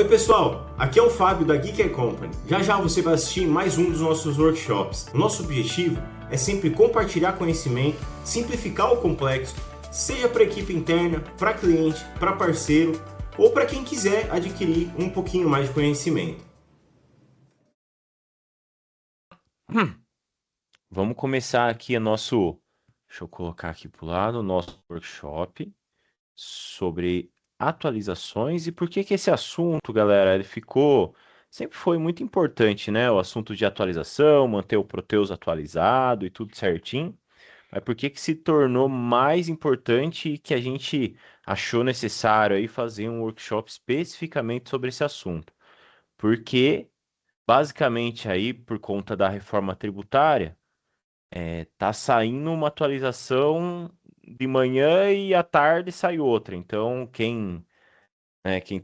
Oi pessoal, aqui é o Fábio da Geeker Company. Já já você vai assistir mais um dos nossos workshops. O nosso objetivo é sempre compartilhar conhecimento, simplificar o complexo, seja para equipe interna, para cliente, para parceiro ou para quem quiser adquirir um pouquinho mais de conhecimento. Vamos começar aqui deixa eu colocar aqui para o lado, o nosso workshop sobre atualizações e por que que esse assunto, galera, sempre foi muito importante, né? O assunto de atualização, manter o Proteus atualizado e tudo certinho. Mas por que que se tornou mais importante e que a gente achou necessário aí fazer um workshop especificamente sobre esse assunto? Porque basicamente aí por conta da reforma tributária tá saindo uma atualização de manhã e à tarde sai outra. Então, quem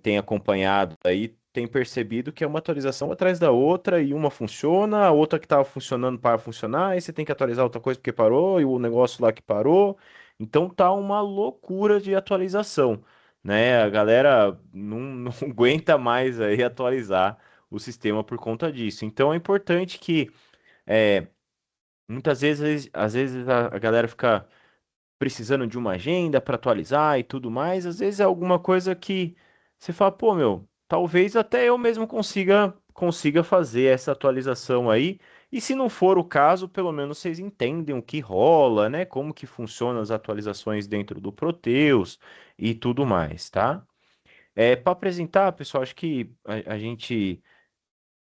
tem acompanhado aí tem percebido que é uma atualização atrás da outra e uma funciona, a outra que estava funcionando para funcionar, aí você tem que atualizar outra coisa porque parou e o negócio lá que parou. Então tá uma loucura de atualização, né? A galera não aguenta mais aí atualizar o sistema por conta disso. Então é importante que é, muitas vezes, às vezes a galera fica precisando de uma agenda para atualizar e tudo mais. Às vezes é alguma coisa que você fala, pô, meu, talvez até eu mesmo consiga fazer essa atualização aí. E se não for o caso, pelo menos vocês entendem o que rola, né? Como que funcionam as atualizações dentro do Proteus e tudo mais, tá? Para apresentar, pessoal, acho que a gente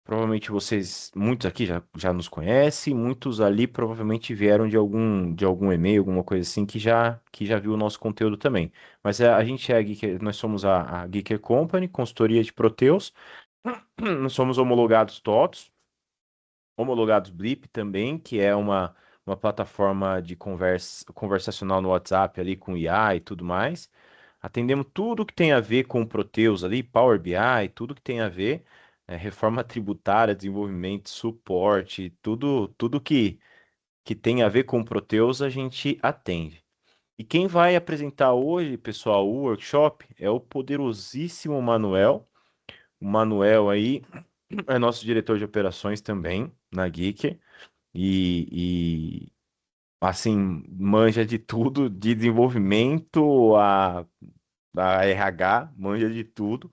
provavelmente vocês, muitos aqui já nos conhecem, muitos ali provavelmente vieram de algum e-mail, alguma coisa assim, que já viu o nosso conteúdo também. Mas a gente é a Geeker, nós somos a Geeker Company, consultoria de Proteus, nós somos homologados TOTS, homologados Blip também, que é uma plataforma de conversacional no WhatsApp ali com IA e tudo mais. Atendemos tudo que tem a ver com o Proteus ali, Power BI, tudo que tem a ver, reforma tributária, desenvolvimento, suporte, tudo que tem a ver com o Proteus a gente atende. E quem vai apresentar hoje, pessoal, o workshop é o poderosíssimo Manuel. O Manuel aí é nosso diretor de operações também na Geek e assim manja de tudo, de desenvolvimento a RH, manja de tudo.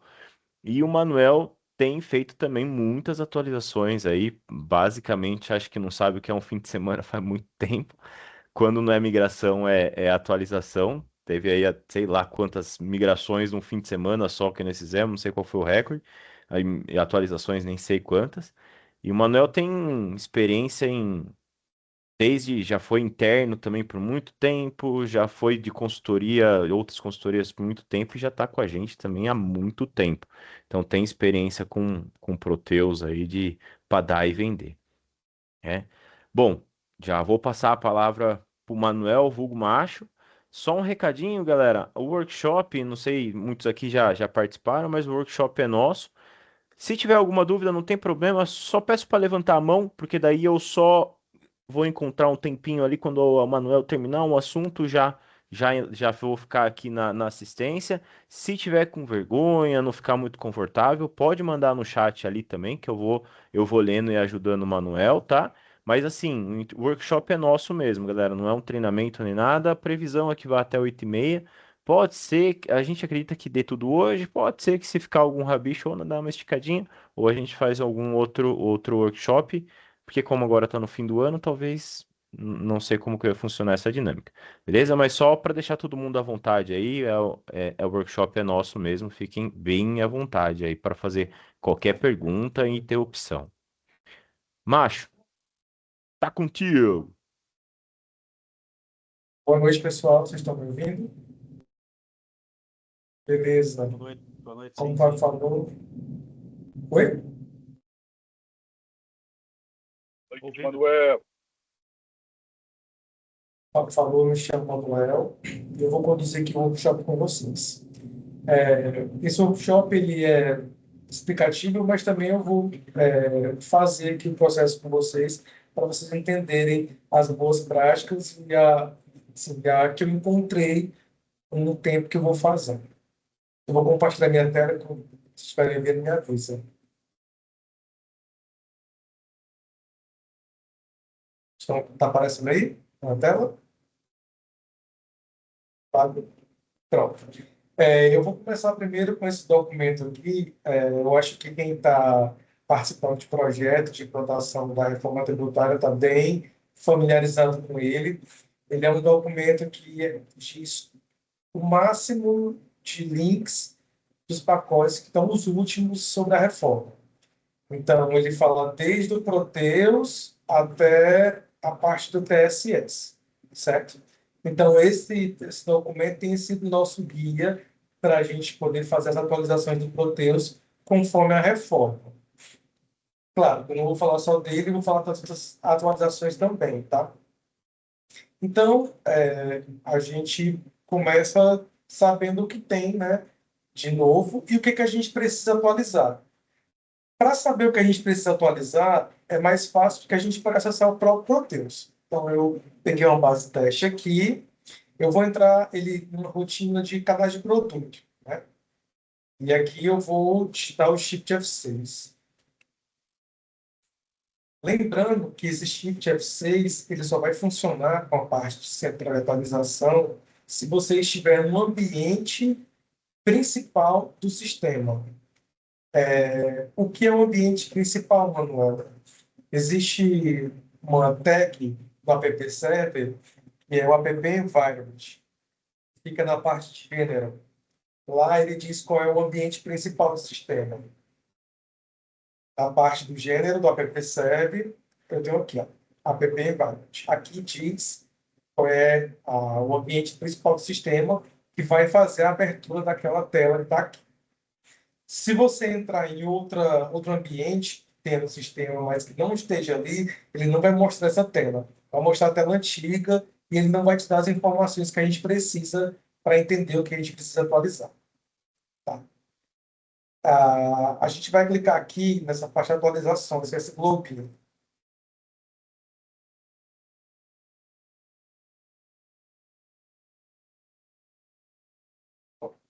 E o Manuel tem feito também muitas atualizações aí. Basicamente, acho que não sabe o que é um fim de semana faz muito tempo. Quando não é migração, é atualização. Teve aí, sei lá quantas migrações num fim de semana só que nós fizemos, não sei qual foi o recorde. Aí, e atualizações, nem sei quantas. E o Manuel tem experiência já foi interno também por muito tempo, já foi de consultoria, outras consultorias por muito tempo e já está com a gente também há muito tempo. Então tem experiência com Proteus aí de para dar e vender, né? Bom, já vou passar a palavra para o Manuel Vulgo Macho. Só um recadinho, galera. O workshop, não sei, muitos aqui já participaram, mas o workshop é nosso. Se tiver alguma dúvida, não tem problema, só peço para levantar a mão, porque daí eu só vou encontrar um tempinho ali quando o Manuel terminar um assunto, já vou ficar aqui na assistência. Se tiver com vergonha, não ficar muito confortável, pode mandar no chat ali também, que eu vou lendo e ajudando o Manuel, tá? Mas assim, o workshop é nosso mesmo, galera, não é um treinamento nem nada, a previsão é que vai até 8h30. Pode ser, a gente acredita que dê tudo hoje, pode ser que se ficar algum rabicho ou dar uma esticadinha, ou a gente faz algum outro workshop, porque como agora está no fim do ano, talvez não sei como que vai funcionar essa dinâmica. Beleza? Mas só para deixar todo mundo à vontade aí, o workshop é nosso mesmo, fiquem bem à vontade aí para fazer qualquer pergunta e ter opção. Macho, tá contigo. Boa noite, pessoal. Vocês estão me ouvindo? Beleza. Boa noite, Como sim, o sim. Fábio falou. Oi? Ouvindo. O Fábio falou, me chamo Manuel. E eu vou conduzir aqui o workshop com vocês. Esse workshop ele é explicativo, mas também eu vou fazer aqui o processo com vocês para vocês entenderem as boas práticas e a que eu encontrei no tempo que eu vou fazer. Eu vou compartilhar minha tela Se estiverem vendo, me avisa. Está aparecendo aí na tela? Tá. Pronto. Eu vou começar primeiro com esse documento aqui. Eu acho que quem está participando de projeto de implantação da reforma tributária está bem familiarizado com ele. Ele é um documento que diz o máximo de links dos pacotes que estão os últimos sobre a reforma. Então, ele fala desde o Proteus até a parte do TSS, certo? Então, esse documento tem sido nosso guia para a gente poder fazer as atualizações do Proteus conforme a reforma. Claro, eu não vou falar só dele, vou falar das outras atualizações também, tá? Então, a gente começa sabendo o que tem, né, de novo e o que a gente precisa atualizar. Para saber o que a gente precisa atualizar, é mais fácil porque a gente pode acessar o próprio Proteus. Então, eu peguei uma base teste aqui, eu vou entrar ele numa rotina de cadastro de produto, né? E aqui eu vou digitar o Shift F6. Lembrando que esse Shift F6 ele só vai funcionar com a parte de central de atualização se você estiver no ambiente principal do sistema. O que é o ambiente principal, Manuela? Existe uma tag do app server, que é o app environment. Fica na parte de gênero. Lá ele diz qual é o ambiente principal do sistema. A parte do gênero do app server, eu tenho aqui, ó, app environment. Aqui diz qual é o ambiente principal do sistema que vai fazer a abertura daquela tela que está aqui. Se você entrar em outro ambiente, tendo o sistema, mas que não esteja ali, ele não vai mostrar essa tela. Vai mostrar a tela antiga e ele não vai te dar as informações que a gente precisa para entender o que a gente precisa atualizar. Tá? A gente vai clicar aqui nessa parte de atualização, esse globinho.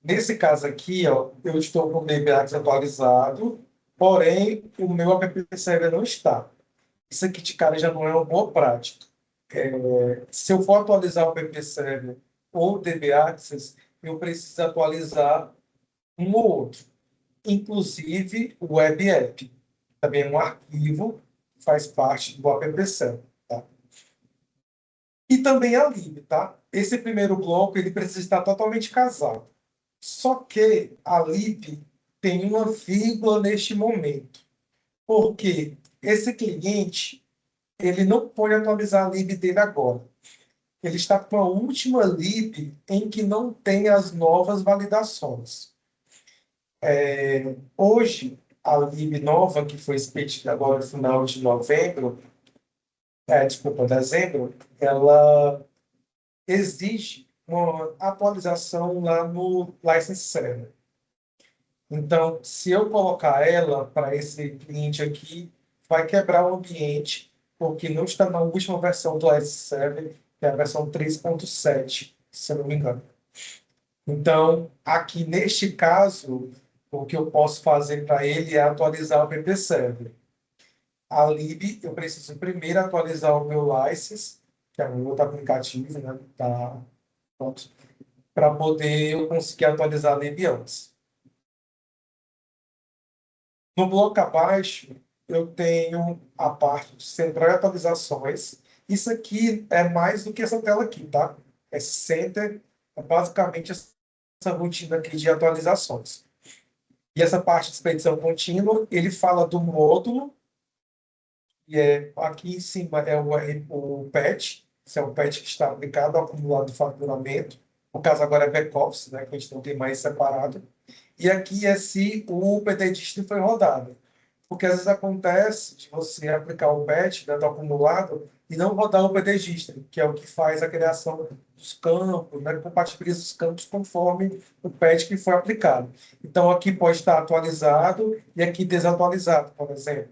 Nesse caso aqui, ó, eu estou com o DBA desatualizado, porém o meu app server não está. Isso aqui de cara já não é uma boa prática. Se eu for atualizar o app server ou o DB Access, eu preciso atualizar um ou outro, inclusive o web app. Também é um arquivo que faz parte do app server. Tá? E também a lib, tá? Esse primeiro bloco ele precisa estar totalmente casado. Só que a lib tem uma vírgula neste momento. Porque esse cliente ele não pode atualizar a lib dele agora. Ele está com a última lib em que não tem as novas validações. Hoje, a lib nova, que foi expedida agora no final de dezembro, ela exige uma atualização lá no License Server. Então, se eu colocar ela para esse cliente aqui, vai quebrar o ambiente, porque não está na última versão do License Server, que é a versão 3.7, se eu não me engano. Então, aqui neste caso, o que eu posso fazer para ele é atualizar o app server. A lib, eu preciso primeiro atualizar o meu license, que é um outro aplicativo, né? Tá, pronto, para poder eu conseguir atualizar a lib antes. No bloco abaixo, eu tenho a parte de central de atualizações. Isso aqui é mais do que essa tela aqui, tá? Esse center é basicamente essa rotina aqui de atualizações. E essa parte de expedição contínua, ele fala do módulo, e aqui em cima é o patch, esse é o patch que está aplicado ao acumulado de faturamento. No caso agora é back-office, né, que a gente não tem mais separado. E aqui é se o PT distro foi rodado. Porque às vezes acontece de você aplicar o patch do acumulado e não rodar o PT distro, que é o que faz a criação dos campos, né, compatibiliza os campos conforme o patch que foi aplicado. Então aqui pode estar atualizado e aqui desatualizado, por exemplo.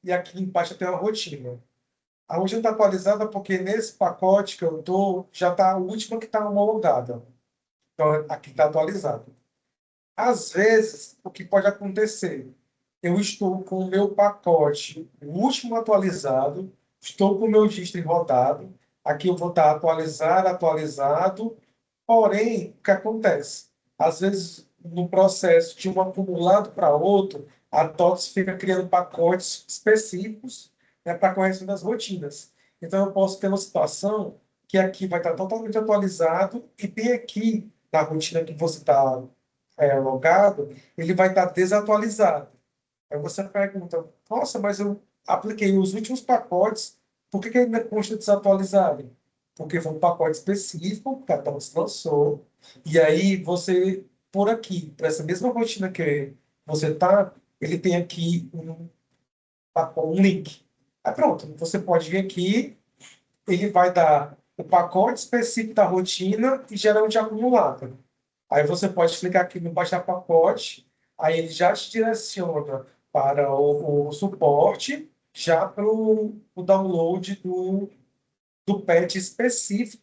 E aqui embaixo tem uma rotina. A rotina está atualizada porque nesse pacote que eu estou, já está a última que está homologada. Então, aqui está atualizado. Às vezes, o que pode acontecer? Eu estou com o meu pacote, o último atualizado, estou com o meu distro rodado. Aqui eu vou estar atualizado. Porém, o que acontece? Às vezes, no processo de um acumulado para outro, a TOTS fica criando pacotes específicos, né, para correção das rotinas. Então, eu posso ter uma situação que aqui vai estar totalmente atualizado e bem aqui, na rotina que você está logado, ele vai estar desatualizado. Aí você pergunta, nossa, mas eu apliquei os últimos pacotes, por que ainda consta desatualizado? Porque foi um pacote específico que a TOTS lançou, e aí você, por aqui, para essa mesma rotina que você está, ele tem aqui um link. Aí pronto, você pode vir aqui, ele vai dar o pacote específico da rotina e geralmente acumulado. Aí você pode clicar aqui no baixar pacote, aí ele já te direciona para o suporte, já para o download do patch específico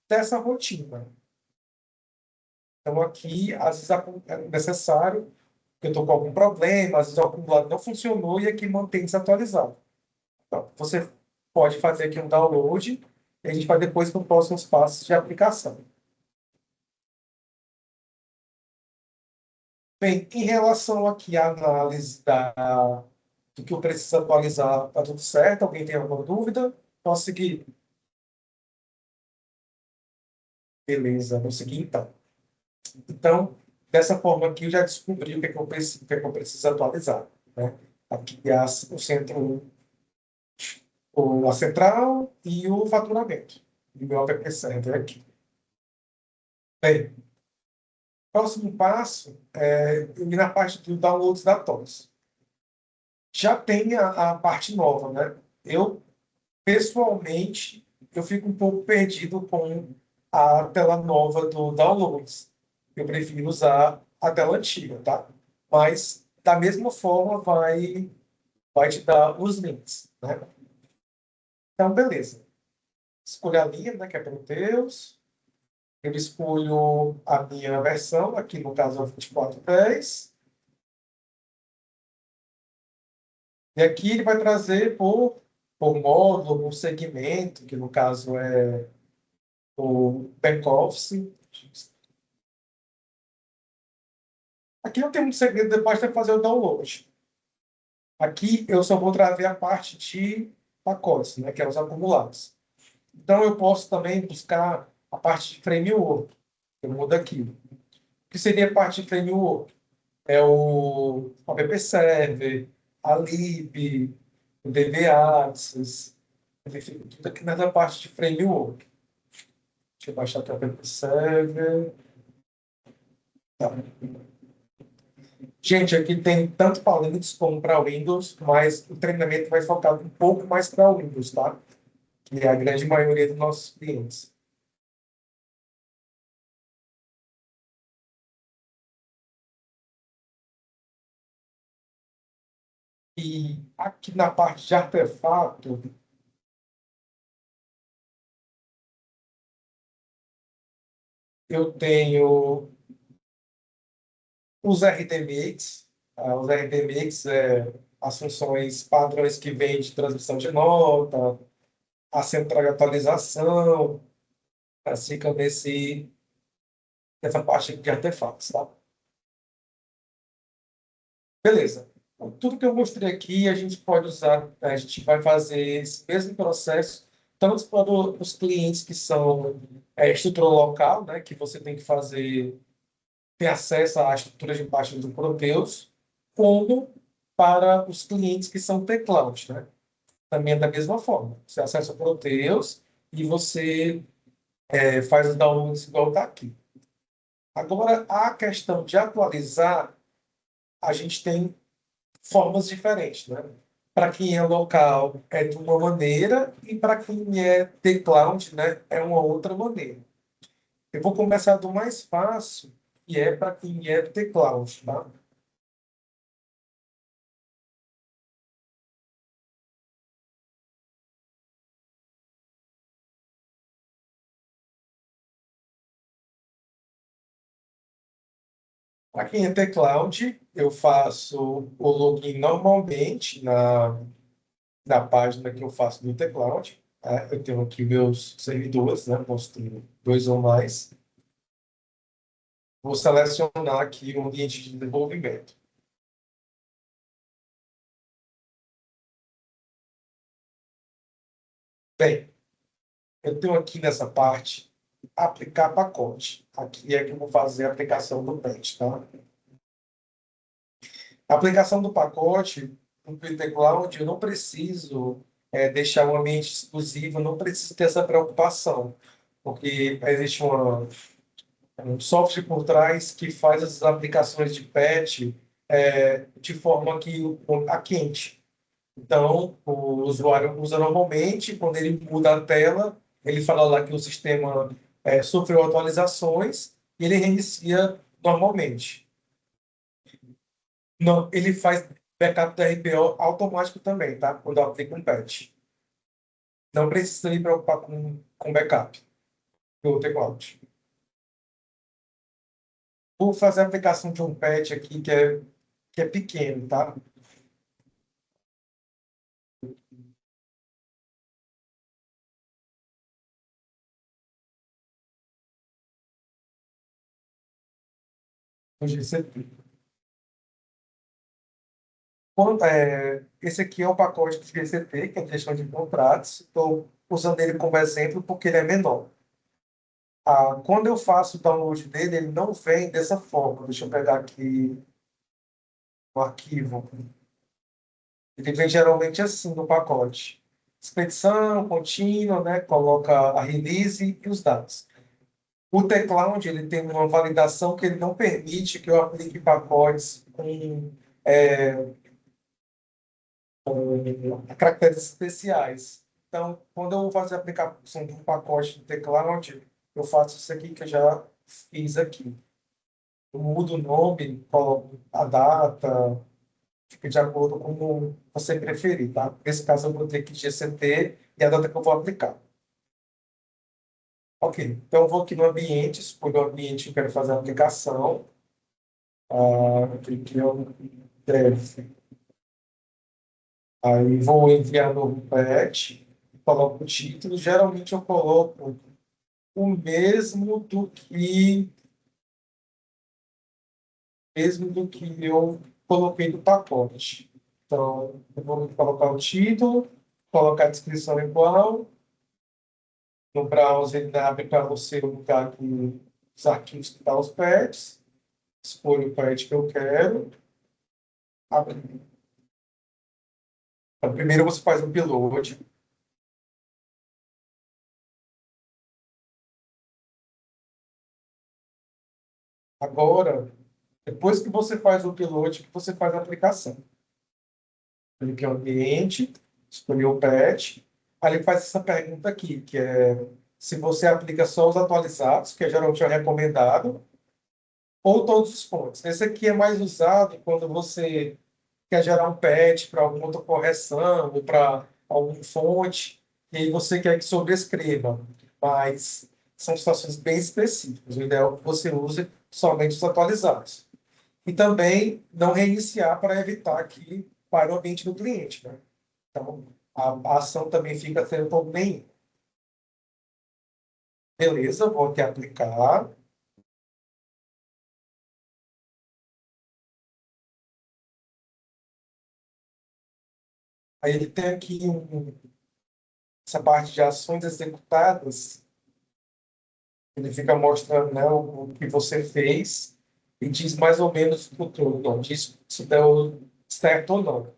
dessa rotina. Então aqui, às vezes é necessário, porque eu estou com algum problema, às vezes o acumulado não funcionou e aqui mantém desatualizado. Então, você pode fazer aqui um download e a gente vai depois para os próximos passos de aplicação. Bem, em relação aqui à análise do que eu preciso atualizar, está tudo certo? Alguém tem alguma dúvida? Posso seguir? Beleza, vou seguir então. Então, dessa forma aqui, eu já descobri o que é que eu preciso atualizar, né? Aqui é o centro, a central e o faturamento. E o meu app server aqui. Bem, próximo passo é ir na parte do downloads da TOTS. Já tem a parte nova, né? Eu pessoalmente, eu fico um pouco perdido com a tela nova do Downloads. Eu prefiro usar a tela antiga, tá? Mas, da mesma forma, vai te dar os links, né? Então, beleza. Escolho a linha, né, que é Proteus. Eu escolho a minha versão, aqui no caso é o 24.10. E aqui ele vai trazer por módulo, por segmento, que no caso é o back-office. Aqui não tem muito segredo, depois tem que fazer o download. Aqui eu só vou trazer a parte de pacotes, né, que é os acumulados. Então eu posso também buscar a parte de framework. Eu mudo aqui. O que seria a parte de framework? É o app server, a lib, o DB-Access, tudo aqui nessa parte de framework. Deixa eu baixar aqui o app server. Tá. Gente, aqui tem tanto para Linux como para Windows, mas o treinamento vai focar um pouco mais para Windows, tá? Que é a grande maioria dos nossos clientes. E aqui na parte de artefato, eu tenho os RDMix. Os RDMix é as funções padrões que vêm de transmissão de nota, a central de atualização, assim como essa parte de artefatos, tá? Beleza. Então, tudo que eu mostrei aqui, a gente pode usar, a gente vai fazer esse mesmo processo, tanto para os clientes que são estrutura local, né, que você tem que fazer, ter acesso à estrutura de página do Proteus, como para os clientes que são T-Cloud, né? Também é da mesma forma. Você acessa o Proteus e você faz os downloads igual está aqui. Agora, a questão de atualizar, a gente tem formas diferentes, né? Para quem é local é de uma maneira e para quem é de cloud, né, é uma outra maneira. Eu vou começar do mais fácil, que é para quem é de cloud, tá? Para quem é tecloud, eu faço o login normalmente na página que eu faço do tecloud. Tá? Eu tenho aqui meus servidores, né? Posso ter dois ou mais. Vou selecionar aqui o ambiente de desenvolvimento. Bem, eu tenho aqui nessa parte aplicar pacote. Aqui é que eu vou fazer a aplicação do patch, tá? A aplicação do pacote no Twitter Cloud, eu não preciso deixar um ambiente exclusivo, eu não preciso ter essa preocupação, porque existe um software por trás que faz as aplicações de patch de forma que a quente. Então, o usuário usa normalmente, quando ele muda a tela, ele fala lá que o sistema sofreu atualizações e ele reinicia normalmente. Não, ele faz backup do RPO automático também, tá? Quando eu aplico um patch. Não precisa me preocupar com backup do teclado. Vou fazer a aplicação de um patch aqui que é pequeno, tá? No GCP. Esse aqui é o pacote do GCP, que é a gestão de contratos. Estou usando ele como exemplo porque ele é menor. Quando eu faço o download dele, ele não vem dessa forma. Deixa eu pegar aqui o arquivo. Ele vem geralmente assim no pacote. Expedição contínua, né? Coloca a release e os dados. O teclado ele tem uma validação que ele não permite que eu aplique pacotes é, com caracteres especiais. Então, quando eu vou fazer a aplicação de um pacote no teclado, eu faço isso aqui que eu já fiz aqui. Eu mudo o nome, coloco a data, fica de acordo com como você preferir, tá? Nesse caso, eu vou ter aqui GCT e a data que eu vou aplicar. Ok, então eu vou aqui no ambiente, escolho o ambiente que eu quero fazer a aplicação. Aqui é o dev. Aí vou enviar novo patch, coloco o título. Geralmente eu coloco o mesmo do que eu coloquei no pacote. Então, eu vou colocar o título, colocar a descrição igual. No browser, ele abre para você o lugar aqui os arquivos que estão os patches. Escolho o patch que eu quero. Abre. Então, primeiro você faz o upload. Agora, depois que você faz o upload, que você faz a aplicação. Clique em ambiente, escolhi o patch. Aí ele faz essa pergunta aqui, que é se você aplica só os atualizados, que é geralmente é recomendado, ou todos os pontos. Esse aqui é mais usado quando você quer gerar um patch para alguma outra correção ou para algum fonte, e aí você quer que sobrescreva. Mas são situações bem específicas. O ideal é que você use somente os atualizados. E também não reiniciar para evitar que pare o ambiente do cliente, né? Então, a ação também fica sendo todo nem. Beleza, vou aqui aplicar. Aí ele tem aqui essa parte de ações executadas. Ele fica mostrando, né, o que você fez e diz mais ou menos o todo. Não diz se deu certo ou não.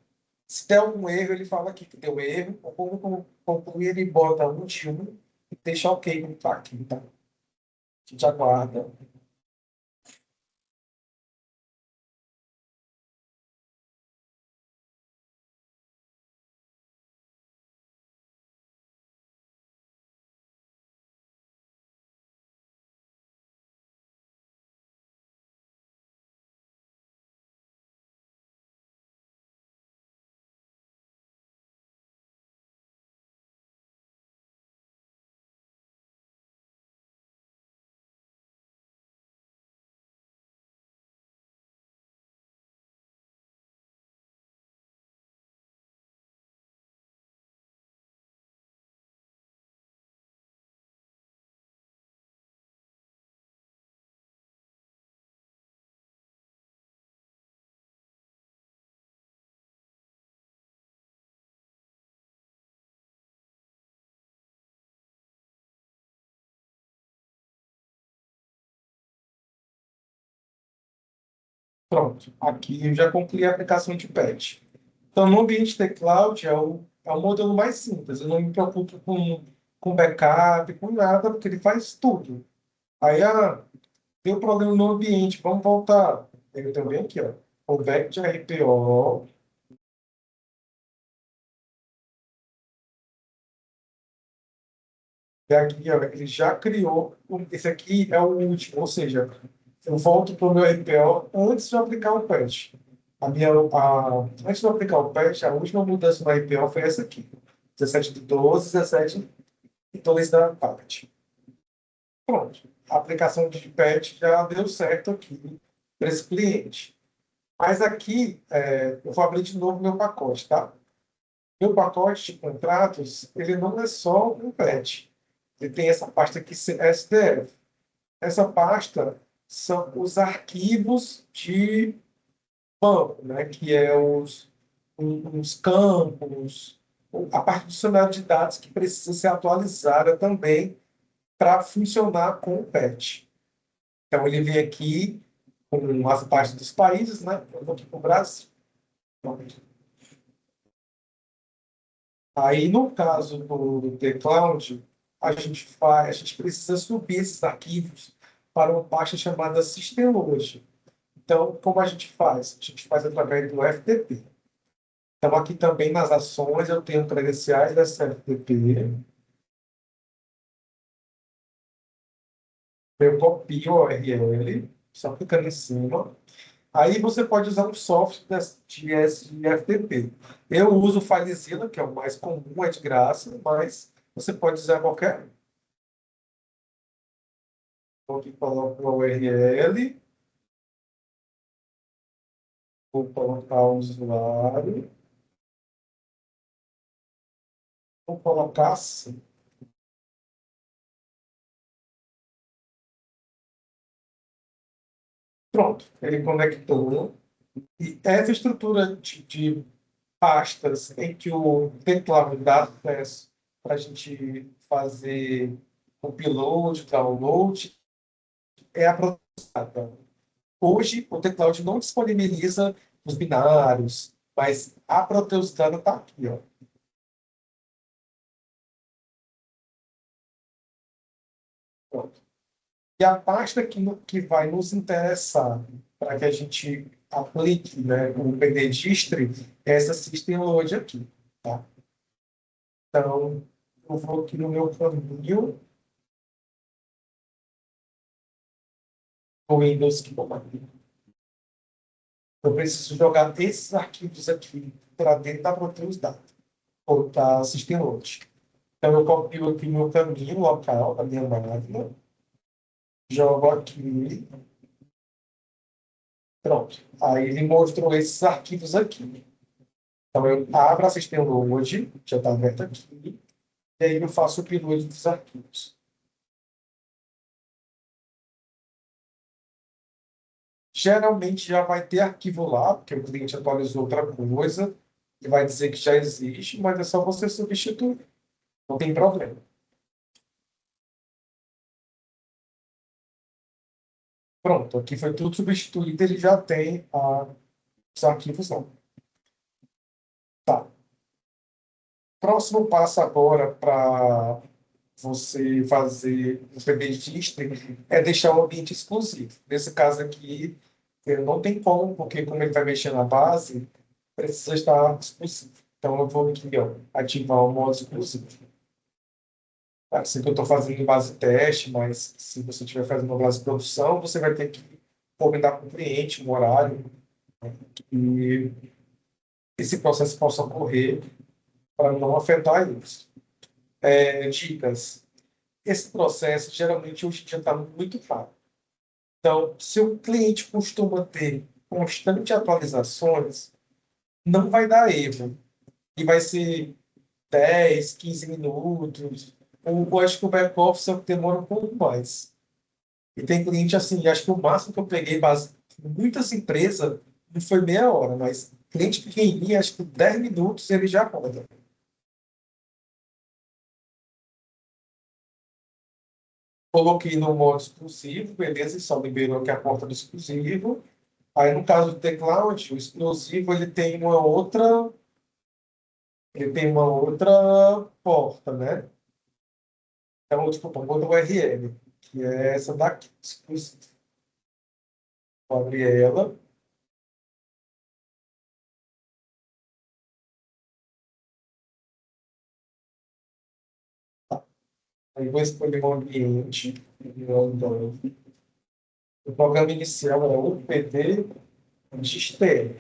Se der algum erro, ele fala aqui que deu erro. Ou quando concluir, ele bota um de um e deixa ok como está aqui. Tá? A gente aguarda. Pronto, aqui eu já concluí a aplicação de patch. Então, no ambiente de cloud é o modelo mais simples. Eu não me preocupo com backup, com nada, porque ele faz tudo. Aí, deu problema no ambiente, vamos voltar. Ele também aqui, ó. O back de RPO. E aqui, ó, ele já criou. Esse aqui é o último, ou seja, eu volto para o meu RPO antes de eu aplicar o patch. Antes de eu aplicar o patch, a última mudança no RPO foi essa aqui. 17 de 12, 17 de 2 da parte. Pronto. A aplicação de patch já deu certo aqui para esse cliente. Mas aqui, eu vou abrir de novo meu pacote, tá? Meu pacote de contratos, ele não é só um patch. Ele tem essa pasta aqui, SDF. Essa pasta são os arquivos de banco, né? Que é os campos, a parte do dicionário de dados que precisa ser atualizada também para funcionar com o patch. Então, ele vem aqui com as partes dos países, né? Eu vou aqui para o Brasil. Aí, no caso do tCloud, a gente precisa subir esses arquivos para uma pasta chamada Systemload. Então, como a gente faz? A gente faz através do FTP. Então, aqui também nas ações eu tenho credenciais dessa FTP. Eu copio a URL, só clicando em cima. Aí você pode usar um software de FTP. Eu uso o FileZilla, que é o mais comum, é de graça, mas você pode usar qualquer um. Então, aqui coloco a URL, vou colocar o usuário, vou colocar assim. Pronto, ele conectou. E essa estrutura de pastas em que o teclado dá acesso para a gente fazer o upload, download, é a produção. Hoje, o teclado não disponibiliza os binários, mas a Proteus Data está aqui. Ó. Pronto. E a pasta que vai nos interessar para que a gente aplique, né, o registre é essa System Load aqui. Tá? Então, eu vou aqui no meu caminho, o Windows que eu preciso jogar esses arquivos aqui para dentro da Proteus Data, ou da System Load. Então, eu copio aqui meu caminho local da minha máquina, jogo aqui, pronto. Aí ele mostrou esses arquivos aqui. Então, eu abro a System Load, já está aberto aqui, e aí eu faço o upload dos arquivos. Geralmente já vai ter arquivo lá, porque o cliente atualizou outra coisa, e vai dizer que já existe, mas é só você substituir. Não tem problema. Pronto, aqui foi tudo substituído, ele já tem os arquivos lá. Tá. Próximo passo agora para você fazer o PBDistre é deixar o ambiente exclusivo. Nesse caso aqui, não tem como, porque como ele vai mexer na base, precisa estar exclusivo. Então, eu vou aqui, ó, ativar o modo exclusivo. Assim que eu estou fazendo em base teste, mas se você estiver fazendo uma base de produção, você vai ter que combinar com o cliente um horário, né, e esse processo possa ocorrer para não afetar isso. Dicas. Esse processo, geralmente, hoje em dia está muito rápido. Então, se o cliente costuma ter constante atualizações, não vai dar erro. E vai ser 10, 15 minutos. Eu acho que o back-office demora um pouco mais. E tem cliente assim, acho que o máximo que eu peguei, base, muitas empresas, não foi meia hora, mas cliente pequenininho, acho que 10 minutos ele já roda. Coloquei no modo exclusivo, beleza, e só liberou aqui a porta do exclusivo. Aí, no caso do teclado, o explosivo ele tem uma outra porta, né? Então, desculpa, uma outra URL, que é essa daqui. Vou abrir ela. Aí vou escolher o ambiente. O programa inicial é o PD XTL.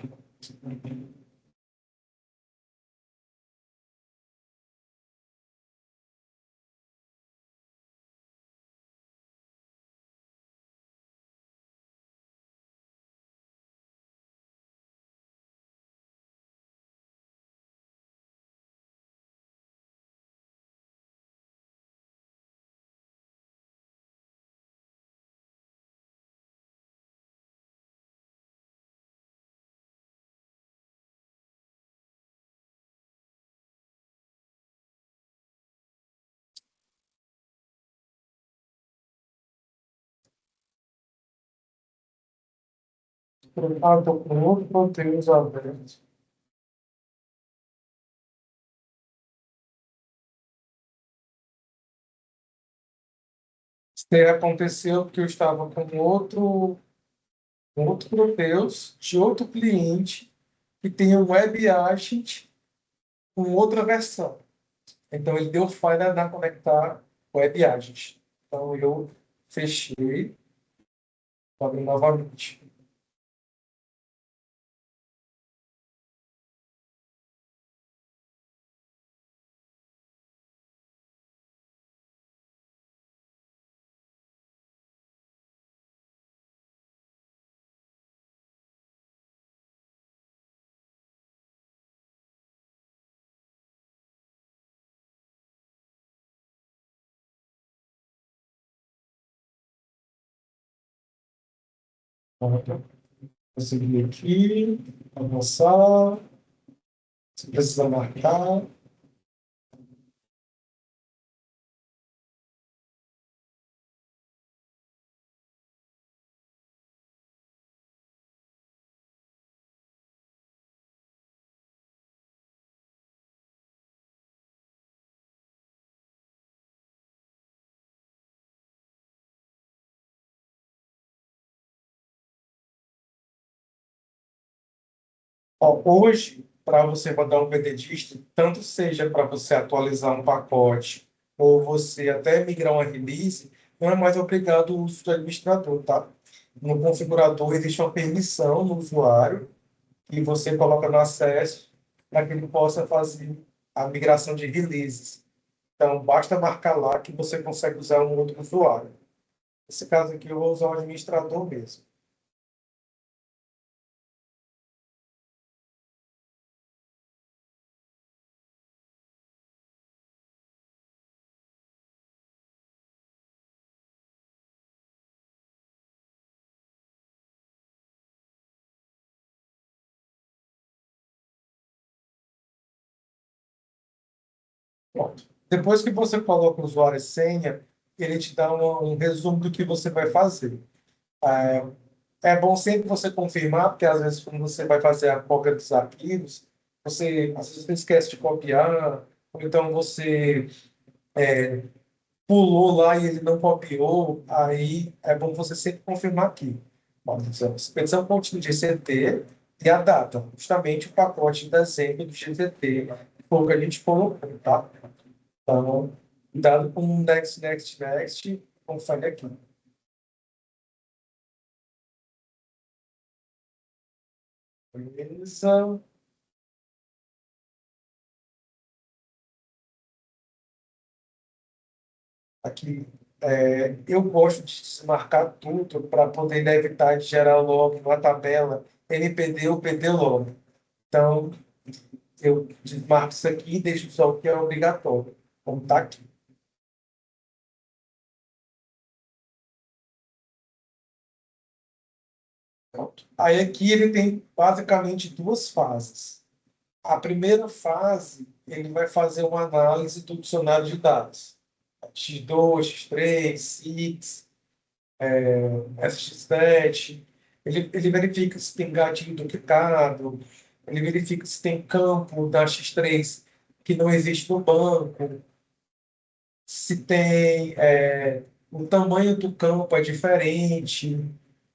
Ah, estou com outro conteúdo aberto. Isso aí aconteceu porque eu estava com outro Proteus de outro cliente que tem um Web Agent com outra versão. Então, ele deu falha na conectar Web Agent. Então, eu fechei, abri novamente. Pronto. Vou seguir aqui, avançar. Se precisar marcar. Ó, hoje, para você rodar um PDDist, tanto seja para você atualizar um pacote ou você até migrar uma release, não é mais obrigado o uso do administrador, tá? No configurador existe uma permissão no usuário que você coloca no acesso para que ele possa fazer a migração de releases. Então, basta marcar lá que você consegue usar um outro usuário. Nesse caso aqui, eu vou usar o administrador mesmo. Pronto. Depois que você coloca o usuário e senha, ele te dá um resumo do que você vai fazer. É bom sempre você confirmar, porque às vezes quando você vai fazer a cópia dos arquivos, você às vezes esquece de copiar, ou então você pulou lá e ele não copiou, aí é bom você sempre confirmar aqui. Expedição contínua de GCT e a data, justamente o pacote de dezembro do GCT, foi o que a gente colocou, tá? Então, dado com next, next, next, confere aqui. Beleza. Aqui, eu gosto de desmarcar tudo para poder evitar de gerar logo uma tabela NPD ou PD log. Então, eu desmarco isso aqui e deixo só o que é obrigatório, como está aqui. Pronto. Aí aqui ele tem basicamente duas fases. A primeira fase, ele vai fazer uma análise do dicionário de dados. X2, X3, SIX, SX7. Ele verifica se tem gatilho duplicado, ele verifica se tem campo da X3 que não existe no banco, se tem o tamanho do campo é diferente,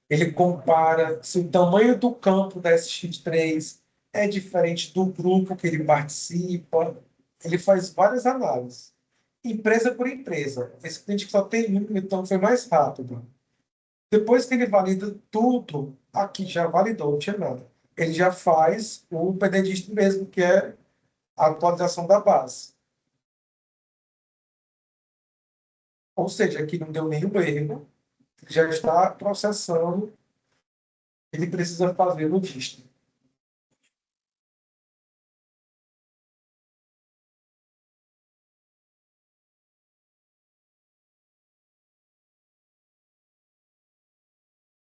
ele compara se o tamanho do campo da SX3 é diferente do grupo que ele participa, ele faz várias análises, empresa por empresa. Esse cliente que só tem um, então foi mais rápido. Depois que ele valida tudo, aqui já validou, não tinha nada. Ele já faz o PDDIST mesmo, que é a atualização da base. Ou seja, aqui não deu nenhum erro, já está processando, ele precisa fazer no dist.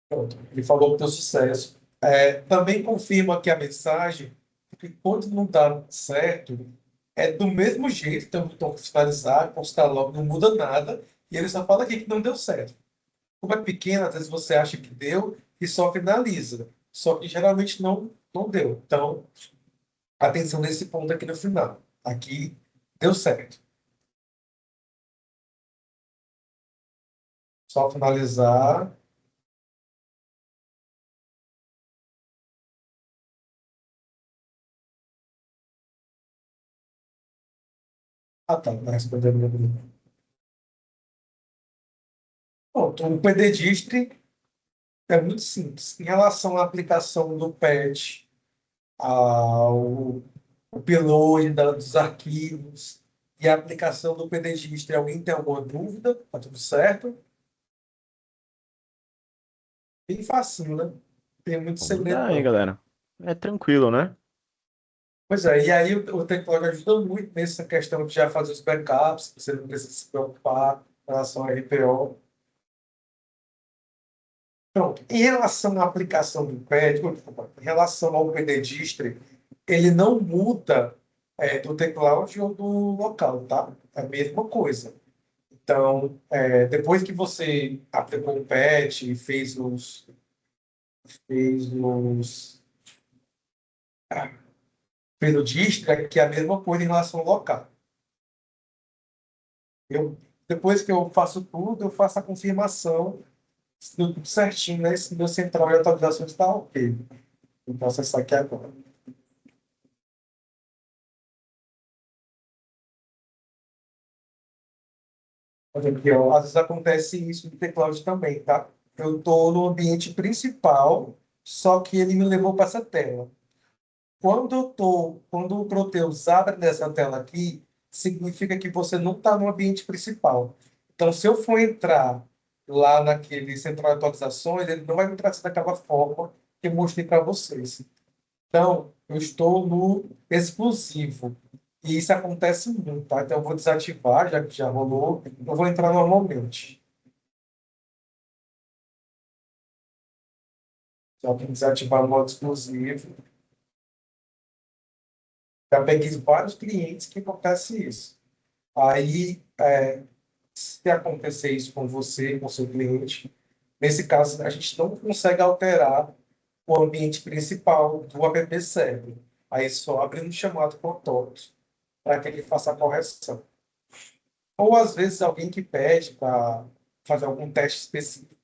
Pronto, ele falou que deu sucesso. Também confirma que a mensagem, que quando não dá certo, é do mesmo jeito, tem um botão finalizar, constar logo, não muda nada, e ele só fala aqui que não deu certo. Como é pequena, às vezes você acha que deu e só finaliza. Só que geralmente não deu. Então, atenção nesse ponto aqui no final. Aqui deu certo. Só finalizar. Ah, tá. Não respondeu a minha pergunta. Pronto, o PDDistre é muito simples. Em relação à aplicação do patch, ao upload dos arquivos e a aplicação do PDDistre, alguém tem alguma dúvida? Tá tudo certo? Bem facinho, né? Tem muito Vamos segredo, dar, hein, não. galera? É tranquilo, né? Pois é, e aí o teclado ajuda muito nessa questão de já fazer os backups, você não precisa se preocupar em relação ao RPO. Pronto. Em relação à aplicação do PET, desculpa, em relação ao PDDistre, ele não muda do teclado ou do local, tá? É a mesma coisa. Então, depois que você aplicou o patch e fez o distre, que é a mesma coisa em relação ao local. Eu, depois que eu faço tudo, eu faço a confirmação se deu tudo certinho, né? Se meu central de atualizações está ok. Então, acessar aqui agora. Olha aqui, ó. Às vezes acontece isso no teclado também, tá? Eu estou no ambiente principal, só que ele me levou para essa tela. Quando o Proteus abre nessa tela aqui, significa que você não está no ambiente principal. Então, se eu for entrar lá naquele central de atualizações, ele não vai me trazer daquela forma que eu mostrei para vocês. Então, eu estou no exclusivo. E isso acontece muito, tá? Então, eu vou desativar, já que já rolou. Eu vou entrar normalmente. Só que desativar o modo exclusivo. Já peguei vários clientes que acontece isso. Aí, se acontecer isso com você, com seu cliente, nesse caso, a gente não consegue alterar o ambiente principal do app server. Aí só abre um chamado por todos para que ele faça a correção. Ou às vezes alguém que pede para fazer algum teste específico,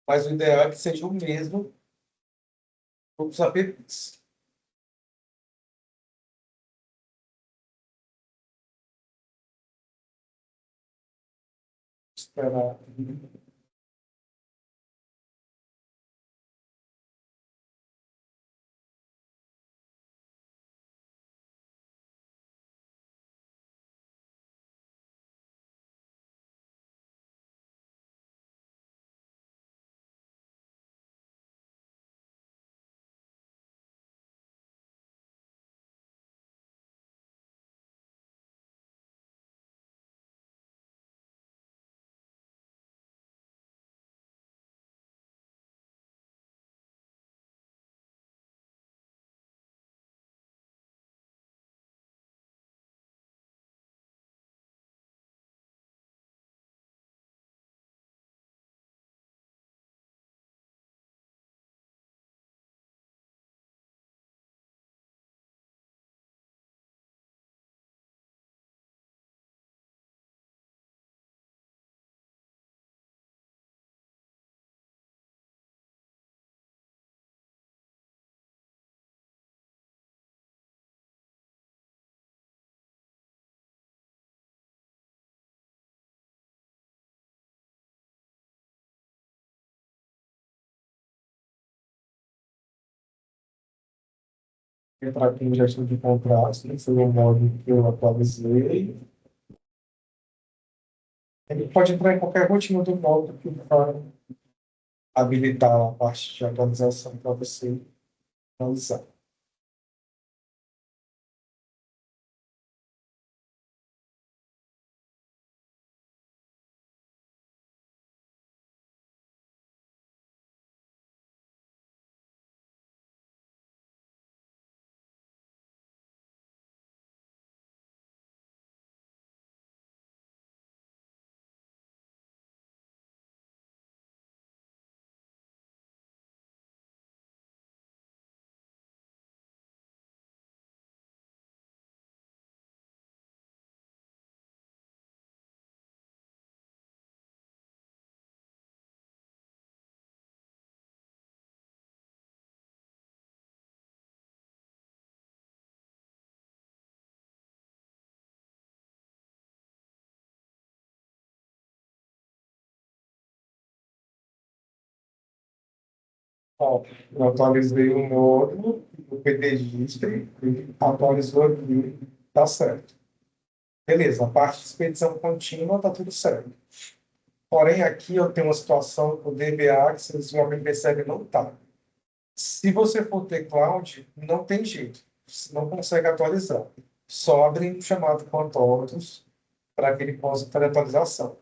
mas o ideal é que seja o mesmo dos apps. Esperar. Entrar aqui no gestão de contratos, que foi o modo que eu atualizei. Ele pode entrar em qualquer rotina do módulo que vai habilitar a parte de atualização para você analisar. Ó, eu atualizei o módulo, o PD History, atualizou aqui, tá certo. Beleza, a parte de expedição contínua tá tudo certo. Porém, aqui eu tenho uma situação com o DBA que vocês vão perceber não tá. Se você for ter cloud, não tem jeito. Você não consegue atualizar. Só abre um chamado com autómatos para que ele possa fazer atualização.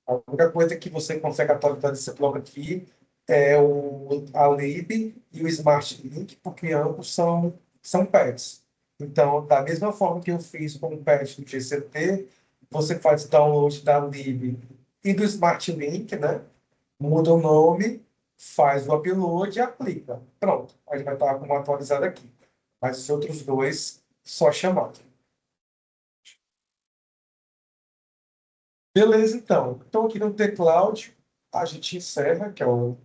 A única coisa que você consegue atualizar desse bloco aqui é a lib e o Smart Link, porque ambos são pads. Então, da mesma forma que eu fiz com o pad do GCP, você faz download da lib e do Smart Link, né? Muda o nome, faz o upload e aplica. Pronto, a gente vai estar com uma atualizada aqui. Mas os outros dois, só chamar. Beleza, então. Então, aqui no tCloud, a gente encerra, que é o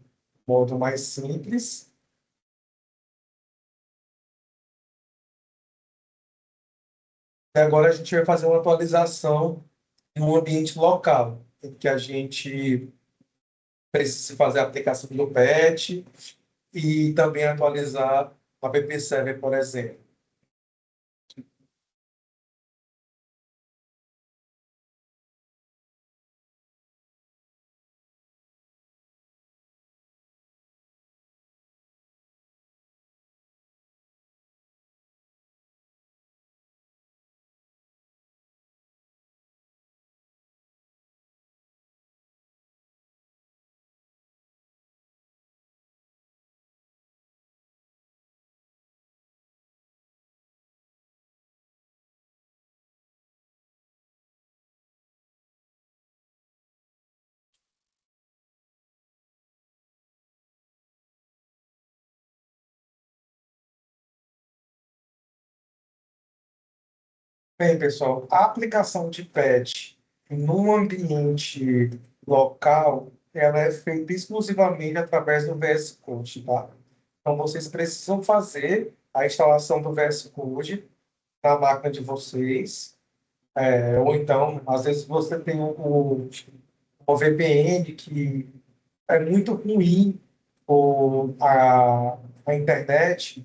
modo mais simples. E agora a gente vai fazer uma atualização no ambiente local, em que a gente precisa fazer a aplicação do patch e também atualizar a app Server, por exemplo. Bem, pessoal, a aplicação de patch num ambiente local, ela é feita exclusivamente através do VS Code, tá? Então, vocês precisam fazer a instalação do VS Code na máquina de vocês, ou então, às vezes, você tem o VPN que é muito ruim, ou a internet,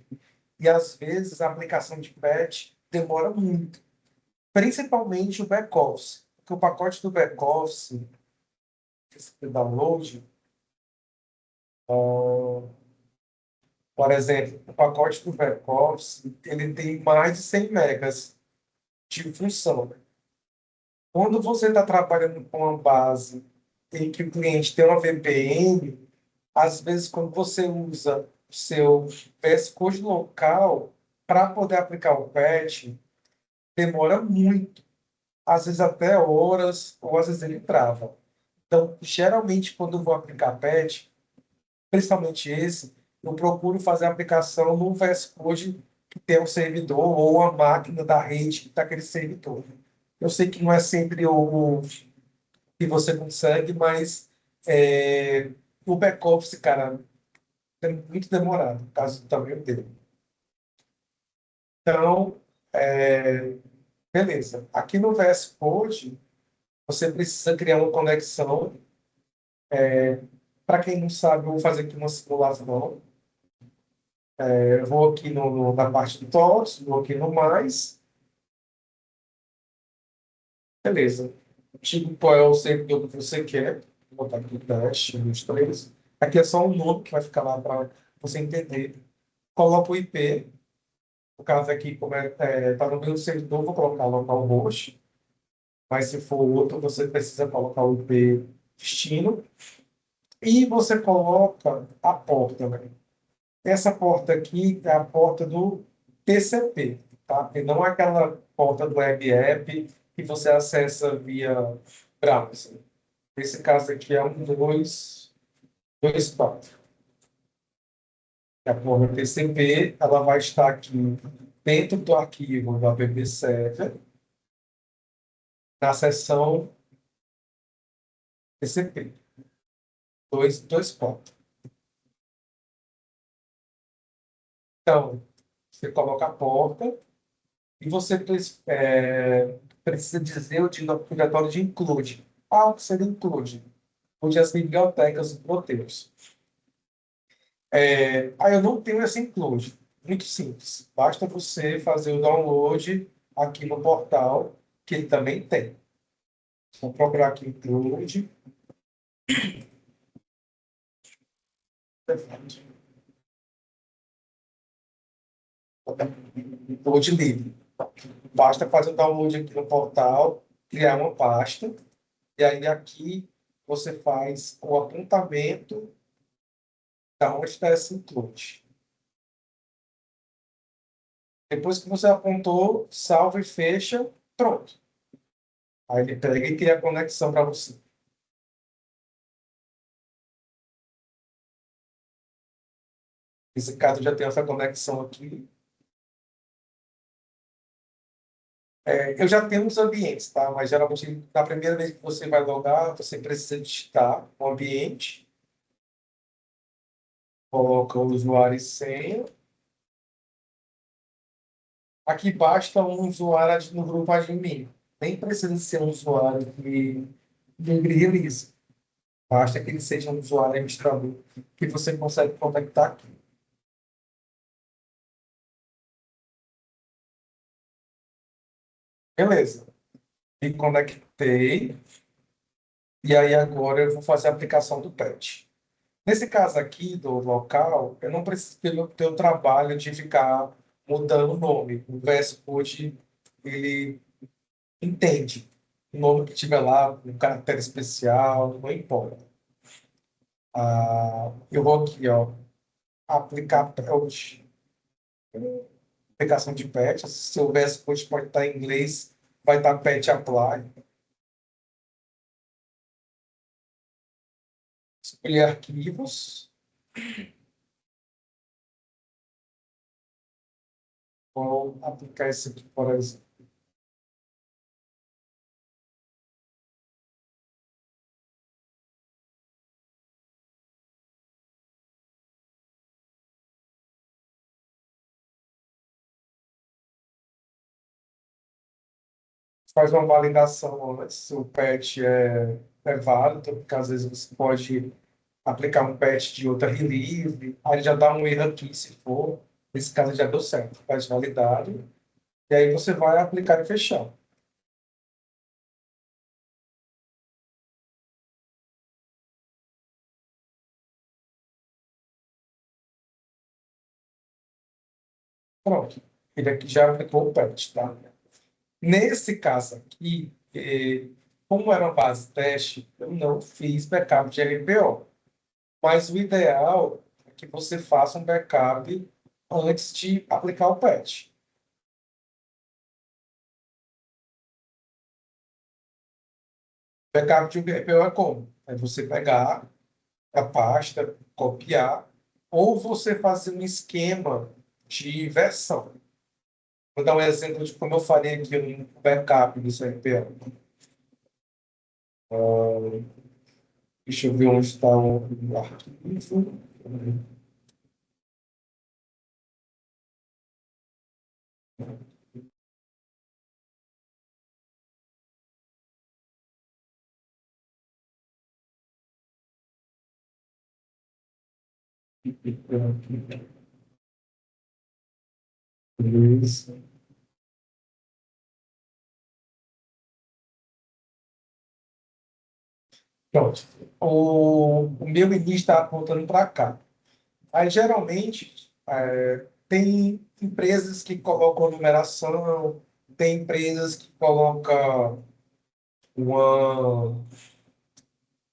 e às vezes a aplicação de patch demora muito. Principalmente o back-office, porque o pacote do back-office, esse download, por exemplo, o pacote do back-office, ele tem mais de 100 megas de função. Quando você está trabalhando com uma base em que o cliente tem uma VPN, às vezes, quando você usa o seu VS Code local para poder aplicar o patch, demora muito, às vezes até horas, ou às vezes ele trava. Então, geralmente, quando eu vou aplicar patch, principalmente esse, eu procuro fazer a aplicação no VS Code que tem o servidor ou a máquina da rede daquele servidor. Eu sei que não é sempre o que você consegue, mas o back-office, cara, é muito demorado, no caso do tamanho dele. Então, beleza. Aqui no VS Code, você precisa criar uma conexão. Para quem não sabe, eu vou fazer aqui uma simulação. Eu vou aqui na parte de todos, vou aqui no mais, beleza. Tipo, qual é o servidor que você quer, vou botar aqui teste, 1, 2, 3. Aqui é só um nome que vai ficar lá para você entender. Coloca o IP, no caso aqui, como tá no meu servidor, vou colocar localhost, mas se for outro, você precisa colocar o IP destino. E você coloca a porta, né? Essa porta aqui é a porta do TCP, tá? E não aquela porta do web app que você acessa via browser. Nesse caso aqui é um 224. A porta TCP, ela vai estar aqui dentro do arquivo do app server, na seção TCP, 224. Então, você coloca a porta e você precisa dizer o diretório de include. Ah, o que seria include? Include as bibliotecas dos roteiros. Eu não tenho essa include. Muito simples. Basta você fazer o download aqui no portal, que ele também tem. Vou procurar aqui include. Include livre. Basta fazer o download aqui no portal, criar uma pasta, e aí aqui você faz o apontamento da onde está esse include. Depois que você apontou, salva e fecha, pronto. Aí ele pega e cria a conexão para você. Nesse caso, eu já tenho essa conexão aqui. Eu já tenho uns ambientes, tá? Mas geralmente, na primeira vez que você vai logar, você precisa digitar o ambiente, coloca o usuário e senha. Aqui basta um usuário no grupo admin. Nem precisa ser um usuário de release. Basta que ele seja um usuário administrador que você consegue conectar aqui. Beleza. Me conectei. E aí agora eu vou fazer a aplicação do patch. Nesse caso aqui do local, eu não preciso ter o trabalho de ficar mudando o nome. O VS Code, ele entende. O nome que tiver lá, um caractere especial, não importa. Eu vou aqui, ó, aplicar patch, aplicação de patch. Se o VS Code pode estar em inglês, vai estar patch apply. Escolher arquivos. Vou aplicar esse aqui, por exemplo. Faz uma validação antes se o patch é válido, porque às vezes você pode aplicar um patch de outra release, aí já dá um erro aqui se for. Nesse caso já deu certo, faz validade, e aí você vai aplicar e fechar. Pronto, ele aqui já aplicou o patch, tá? Nesse caso aqui, como era uma base teste, eu não fiz backup de LPO. Mas o ideal é que você faça um backup antes de aplicar o patch. Backup de um GPO é como? É você pegar a pasta, copiar, ou você fazer um esquema de versão. Vou dar um exemplo de como eu faria aqui um backup do seu RPO. Deixa eu ver onde está o arquivo. Isso. Pronto. O meu início está apontando para cá. Aí, geralmente, tem empresas que colocam numeração, tem empresas que colocam uma,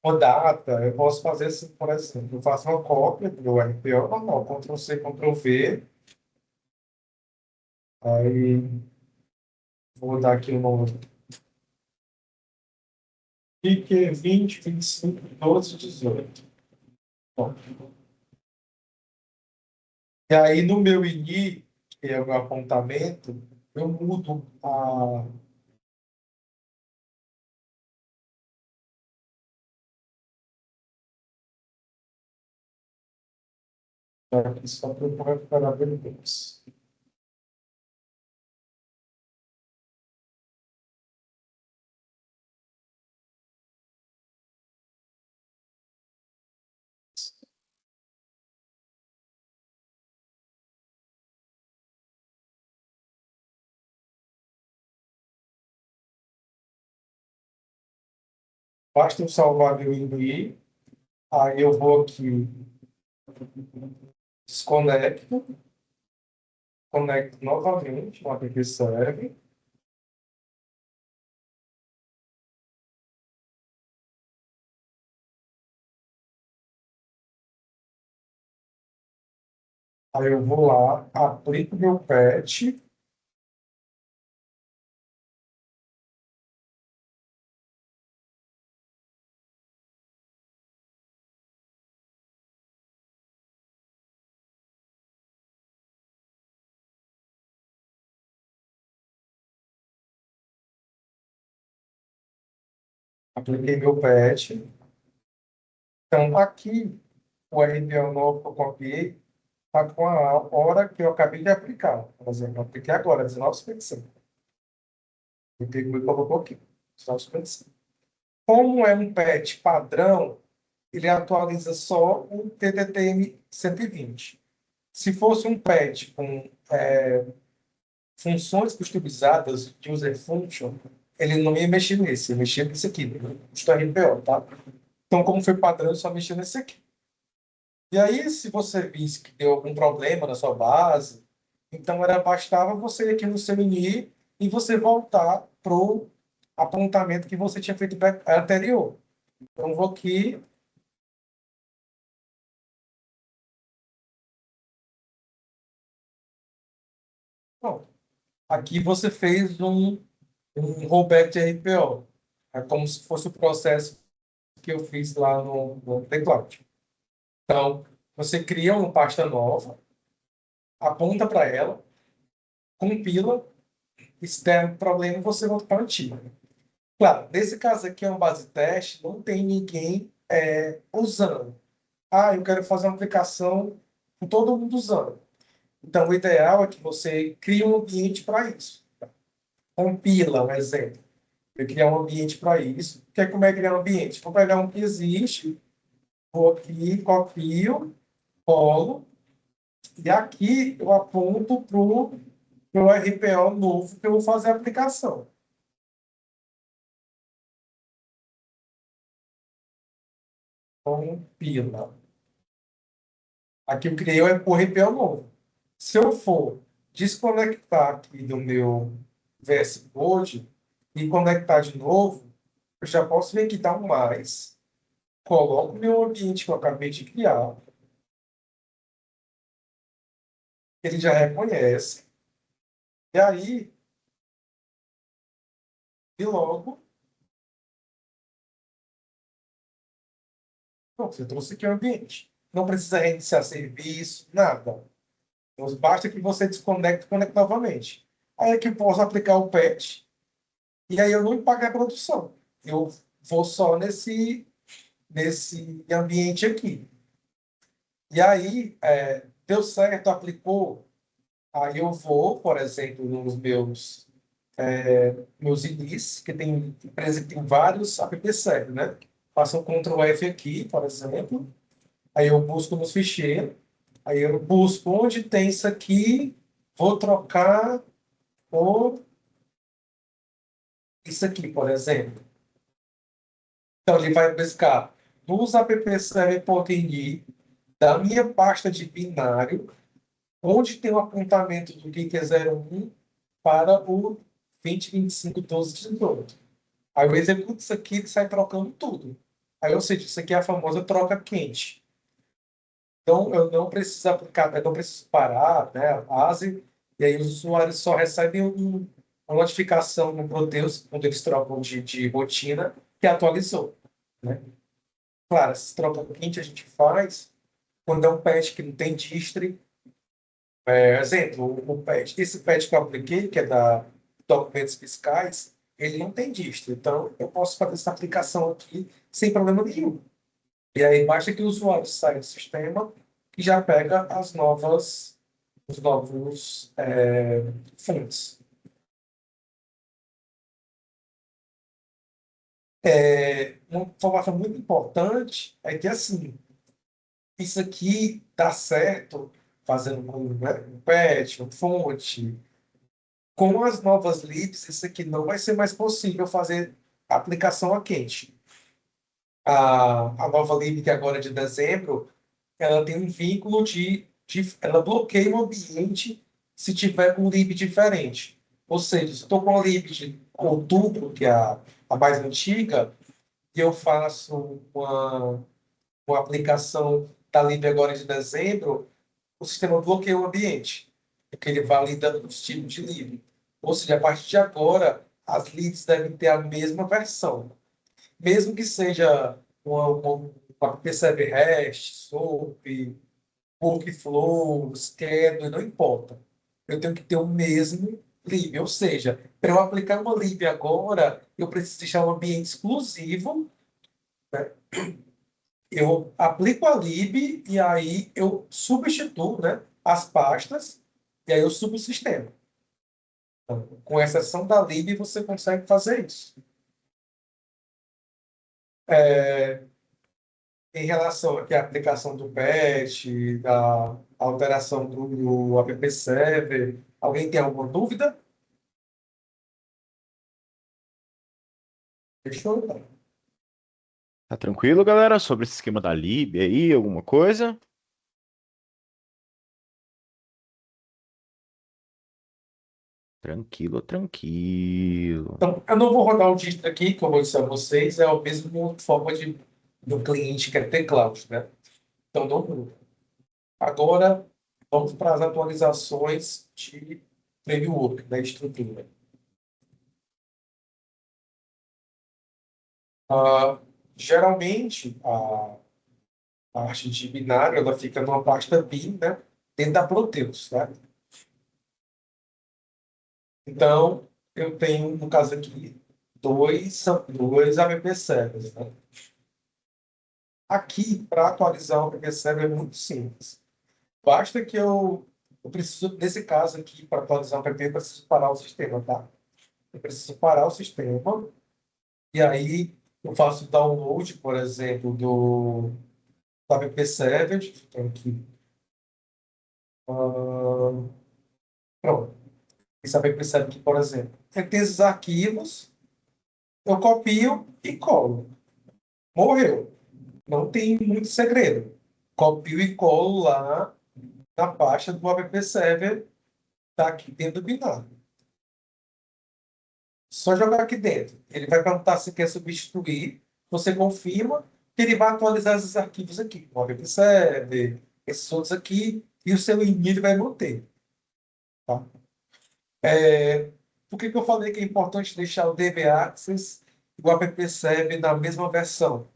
uma data. Eu posso fazer assim, por exemplo, eu faço uma cópia do meu RPO normal, Ctrl+C, Ctrl+V, aí vou dar aqui o nome. Fique 20, 25, 12, 18. Bom, e aí, no meu INI, que é o meu apontamento, eu mudo a. Aqui só para eu recuperar bem depois. Basta eu salvar meu INI, aí eu vou aqui, desconecto, conecto novamente no app serve. Aí eu vou lá, aplico meu patch, apliquei meu patch. Então, aqui, o RPO novo que eu copiei está com a hora que eu acabei de aplicar. Por exemplo, eu apliquei agora, 19,55. Ele pegou e colocou aqui, 19,55. Como é um patch padrão, ele atualiza só o TTTM 120. Se fosse um patch com funções customizadas de user function, ele não ia mexer nesse, ia mexer nesse aqui, custo RPO, tá? Então, como foi padrão, eu só mexi nesse aqui. E aí, se você visse que deu algum problema na sua base, então bastava você ir aqui no seu INI e você voltar para o apontamento que você tinha feito anterior. Então, vou aqui. Bom, aqui você fez um rollback de RPO. É como se fosse o processo que eu fiz lá no The Cloud. Então, você cria uma pasta nova, aponta para ela, compila, e se der problema, você volta para a antiga. Claro, nesse caso aqui é uma base teste, não tem ninguém usando. Ah, eu quero fazer uma aplicação com todo mundo usando. Então, o ideal é que você crie um ambiente para isso. Compila, um exemplo. Eu criar um ambiente para isso. Como é criar um ambiente? Vou pegar um que existe, vou aqui, copio, colo, e aqui eu aponto para o RPO novo que eu vou fazer a aplicação. Compila. Aqui eu criei o RPO novo. Se eu for desconectar aqui do meu VS Code e conectar de novo, eu já posso vir aqui dar um mais, coloco o meu ambiente que eu acabei de criar, ele já reconhece, e aí, e logo, pronto, você trouxe aqui o ambiente. Não precisa reiniciar serviço, nada. Então, basta que você desconecte e conecte novamente. Aí aqui eu posso aplicar o patch, e aí eu não impacto a produção. Eu vou só nesse ambiente aqui. E aí, deu certo, aplicou, aí eu vou, por exemplo, nos meus IDs, que tem empresa que tem vários app-server, né? Faço um Ctrl F aqui, por exemplo, aí eu busco nos ficheiros, aí eu busco onde tem isso aqui, vou trocar por isso aqui, por exemplo. Então, ele vai buscar nos app-server.ini da minha pasta de binário, onde tem o apontamento do que é 01 para o 20251218. Aí eu executo isso aqui e sai trocando tudo. Aí, ou seja, isso aqui é a famosa troca quente. Então, eu não preciso aplicar, eu não preciso parar, né, a base, e aí os usuários só recebem uma notificação no Proteus, quando eles trocam de rotina, que atualizou, né? Claro, essa troca quente a gente faz quando é um patch que não tem distri. Exemplo, o patch, esse patch que eu apliquei, que é da documentos fiscais, ele não tem distri. Então, eu posso fazer essa aplicação aqui sem problema nenhum. E aí, basta que o usuário saia do sistema e já pega os novos fontes. Uma informação muito importante é que, assim, isso aqui dá certo fazendo um patch, um fonte. Com as novas libs, isso aqui não vai ser mais possível fazer aplicação a quente. A nova lib, que agora é de dezembro, ela tem um vínculo ela bloqueia o ambiente se tiver com lib diferente. Ou seja, se estou com a lib de outubro, que é a mais antiga, e eu faço uma aplicação da lib agora de dezembro, o sistema bloqueia o ambiente, porque ele valida os tipos de lib. Ou seja, a partir de agora, as libs devem ter a mesma versão. Mesmo que seja uma PCB REST, SOAP, workflow, schedule, não importa. Eu tenho que ter o mesmo lib. Ou seja, para eu aplicar uma lib agora, eu preciso deixar um ambiente exclusivo, né? Eu aplico a lib e aí eu substituo, né, as pastas e aí eu subo o sistema. Então, com exceção da lib, você consegue fazer isso. Em relação aqui à aplicação do patch, da alteração do app server, alguém tem alguma dúvida? Fechou? Tá tranquilo, galera? Sobre esse esquema da lib aí, alguma coisa? Tranquilo, tranquilo. Então, eu não vou rodar o distro aqui, como eu disse a vocês, é a mesma forma do cliente que é teclado, né? Então, não muda. Agora, vamos para as atualizações de framework, da estrutura. Geralmente, a parte de binário, ela fica numa pasta bin, né? Dentro da Proteus, né? Então, eu tenho, no caso aqui, dois app servers, né? Aqui, para atualizar o app server é muito simples. Basta que eu preciso, nesse caso aqui, para atualizar o app, eu preciso parar o sistema, tá? Eu preciso parar o sistema e aí eu faço download, por exemplo, do app server. Então, aqui. Pronto. Esse app server aqui, por exemplo. Tem esses arquivos, eu copio e colo. Morreu. Não tem muito segredo. Copio e colo lá na pasta do app server, tá aqui dentro do binário. Só jogar aqui dentro. Ele vai perguntar se quer substituir. Você confirma que ele vai atualizar esses arquivos aqui. O app server, esses outros aqui, e o seu e-mail vai manter. Tá? Por que eu falei que é importante deixar o DB Access e o app server na mesma versão?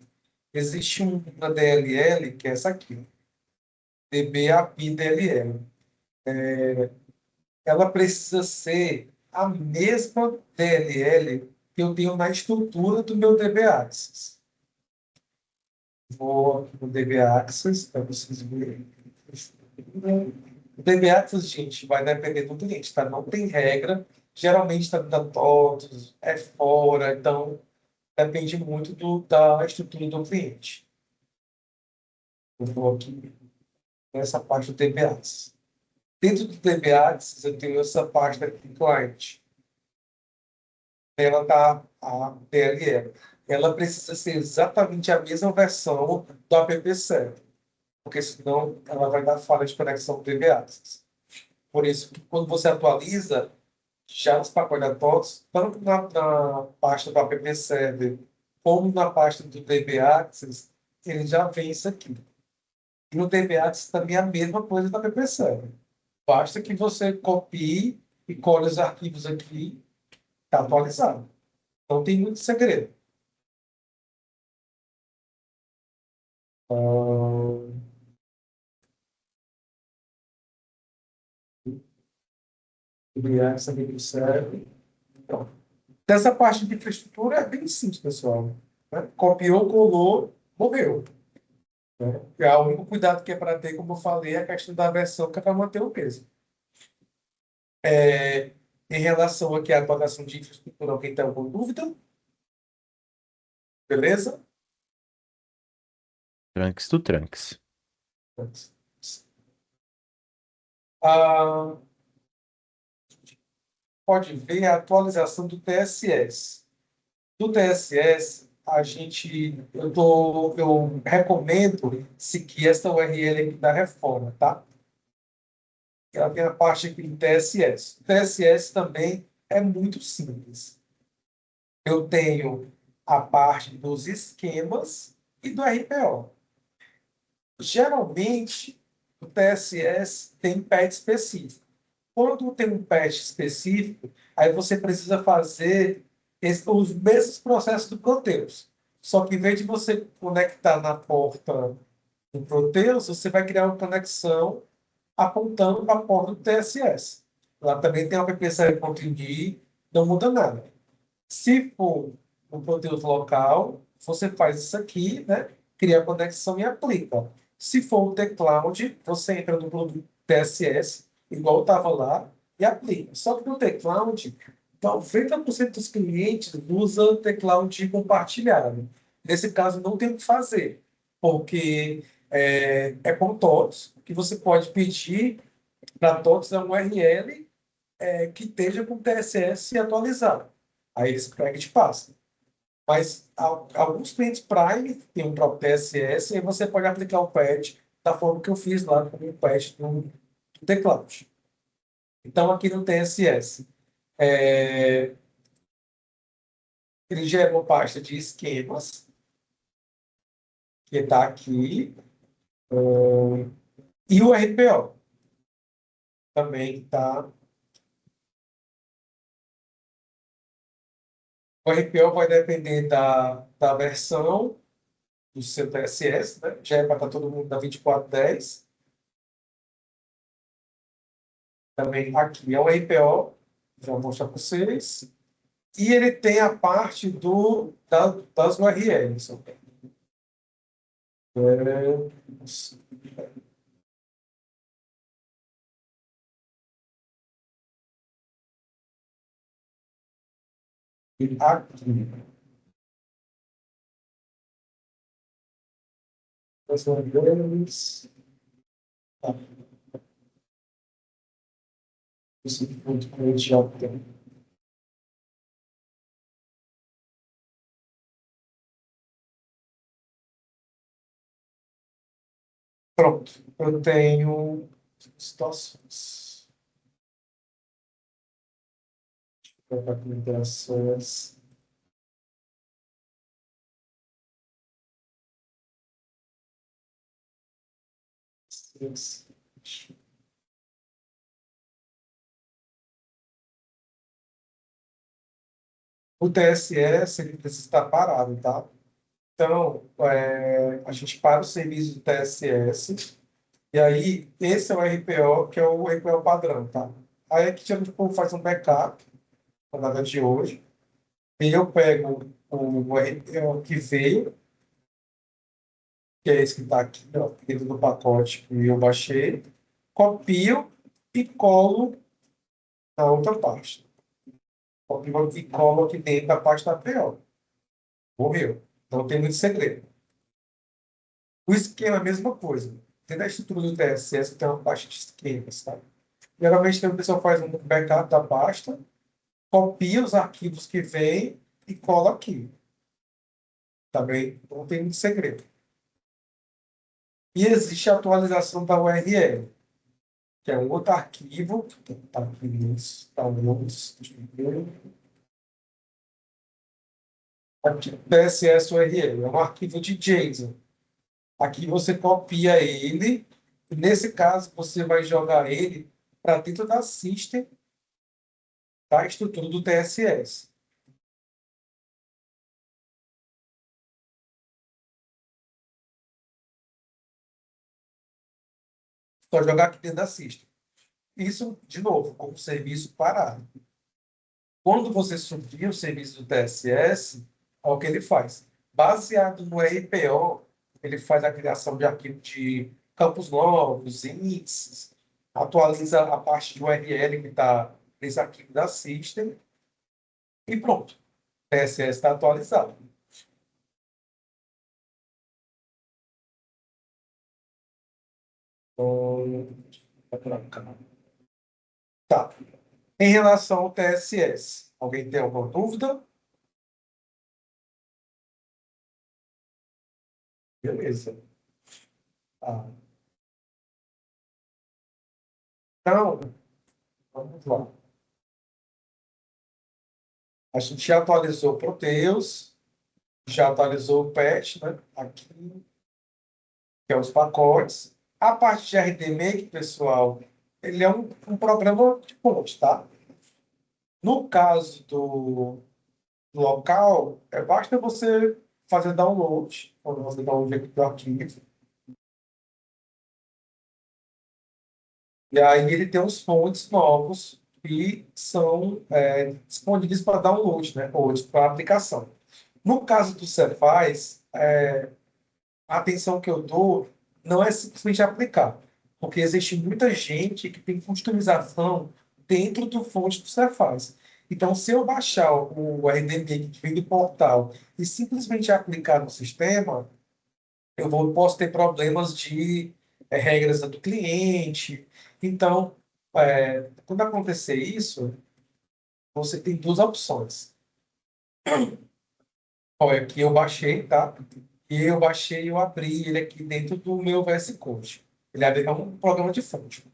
Existe uma DLL, que é essa aqui, DB API DLL. Ela precisa ser a mesma DLL que eu tenho na estrutura do meu DB Access. Vou aqui no DB Access, para vocês verem. O DB Access, gente, vai depender do cliente, tá? Não tem regra. Geralmente está dando todos, é fora, então depende muito da estrutura do cliente. Eu vou aqui nessa parte do DB Access. Dentro do DB-Access, eu tenho essa pasta aqui, client. Ela tá a DLL. Ela precisa ser exatamente a mesma versão do app-server, porque senão ela vai dar falha de conexão do DB-Access. Por isso, que quando você atualiza, já os pacotes atoms, tanto na pasta do app-server como na pasta do DB-Access, ele já vem isso aqui. E no DB-Access também é a mesma coisa do app-server. Basta que você copie e colhe os arquivos aqui, está atualizado. Não tem muito segredo. DB-Access aqui serve. Então, dessa parte de infraestrutura é bem simples, pessoal. Né? Copiou, colou, morreu. Né? O único cuidado que é para ter, como eu falei, é a questão da versão que é para manter o peso. Em relação aqui à atualização de infraestrutura, alguém tem alguma dúvida? Beleza? Trunks do Trunks. Ah, pode ver a atualização do TSS. Do TSS, eu recomendo seguir essa URL aqui da reforma, tá? Ela tem a parte aqui do TSS. O TSS também é muito simples. Eu tenho a parte dos esquemas e do RPO. Geralmente, o TSS tem patch específico. Quando tem um patch específico, aí você precisa fazer os mesmos processos do Proteus. Só que em vez de você conectar na porta do Proteus, você vai criar uma conexão apontando para a porta do TSS. Lá também tem o app.server.id, não muda nada. Se for um Proteus local, você faz isso aqui, né? Cria a conexão e aplica. Se for o T-Cloud, você entra no produto TSS, igual estava lá, e aplica. Só que no T-Cloud, 90% dos clientes usam T-Cloud compartilhado. Nesse caso, não tem o que fazer, porque é com TOTS, que você pode pedir para TOTS uma URL que esteja com TSS atualizado. Aí eles pegam e te passam. Mas alguns clientes Prime têm um próprio TSS e aí você pode aplicar o patch da forma que eu fiz lá com o patch do teclado. Então, aqui no TSS, ele gera uma pasta de esquemas, que está aqui, e o RPO também está. O RPO vai depender da versão do seu TSS, né? Já é para estar todo mundo na 24.10. Também aqui é o RPO, já vou mostrar para vocês. E ele tem a parte das URLs. Aqui. As URLs. Tá. Isso aqui foi que a gente já tem. Pronto, eu tenho situações. Interações. O TSS ele precisa estar parado, tá? Então, a gente para o serviço do TSS, e aí esse é o RPO, que é o RPO padrão, tá? Aí aqui a gente faz um backup, na data de hoje, e eu pego o RPO que veio, que é esse que está aqui, ó, dentro do pacote que eu baixei, copio e colo na outra pasta. Copio e colo aqui dentro da pasta PO. Morreu. Não tem muito segredo. O esquema é a mesma coisa. Dentro da estrutura do TSS tem uma pasta de esquemas, tá? Geralmente a pessoa faz um backup da pasta, copia os arquivos que vem e cola aqui. Também não tem muito segredo. E existe a atualização da URL, que é um outro arquivo, tá aqui nos downloads, aqui, CSS URL, é um arquivo de JSON. Aqui você copia ele, e nesse caso você vai jogar ele para dentro da system, da estrutura do TSS. Só jogar aqui dentro da system. Isso, de novo, como serviço parado. Quando você subir o serviço do TSS, olha o que ele faz. Baseado no RPO, ele faz a criação de arquivo de campos novos, índices, atualiza a parte de URL que está nesse arquivo da system e pronto. O TSS está atualizado. Tá. Em relação ao TSS, alguém tem alguma dúvida? Beleza. Tá. Então, vamos lá. A gente já atualizou o Proteus, já atualizou o patch, né? Aqui, que é os pacotes. A parte de RDMake, pessoal, ele é um programa de ponte, tá? No caso do local, basta você fazer download, quando você download do arquivo. E aí ele tem os fontes novos que são disponíveis para download, né? Ou para aplicação. No caso do Cefaz, a atenção que eu dou não é simplesmente aplicar, porque existe muita gente que tem customização dentro do fonte do Cefaz. Então, se eu baixar o RDMA que vem do portal e simplesmente aplicar no sistema, posso ter problemas de regras do cliente. Então, quando acontecer isso, você tem duas opções. Olha, aqui eu baixei, tá? E eu baixei e eu abri ele aqui dentro do meu VS Code. Ele é um programa de fonte.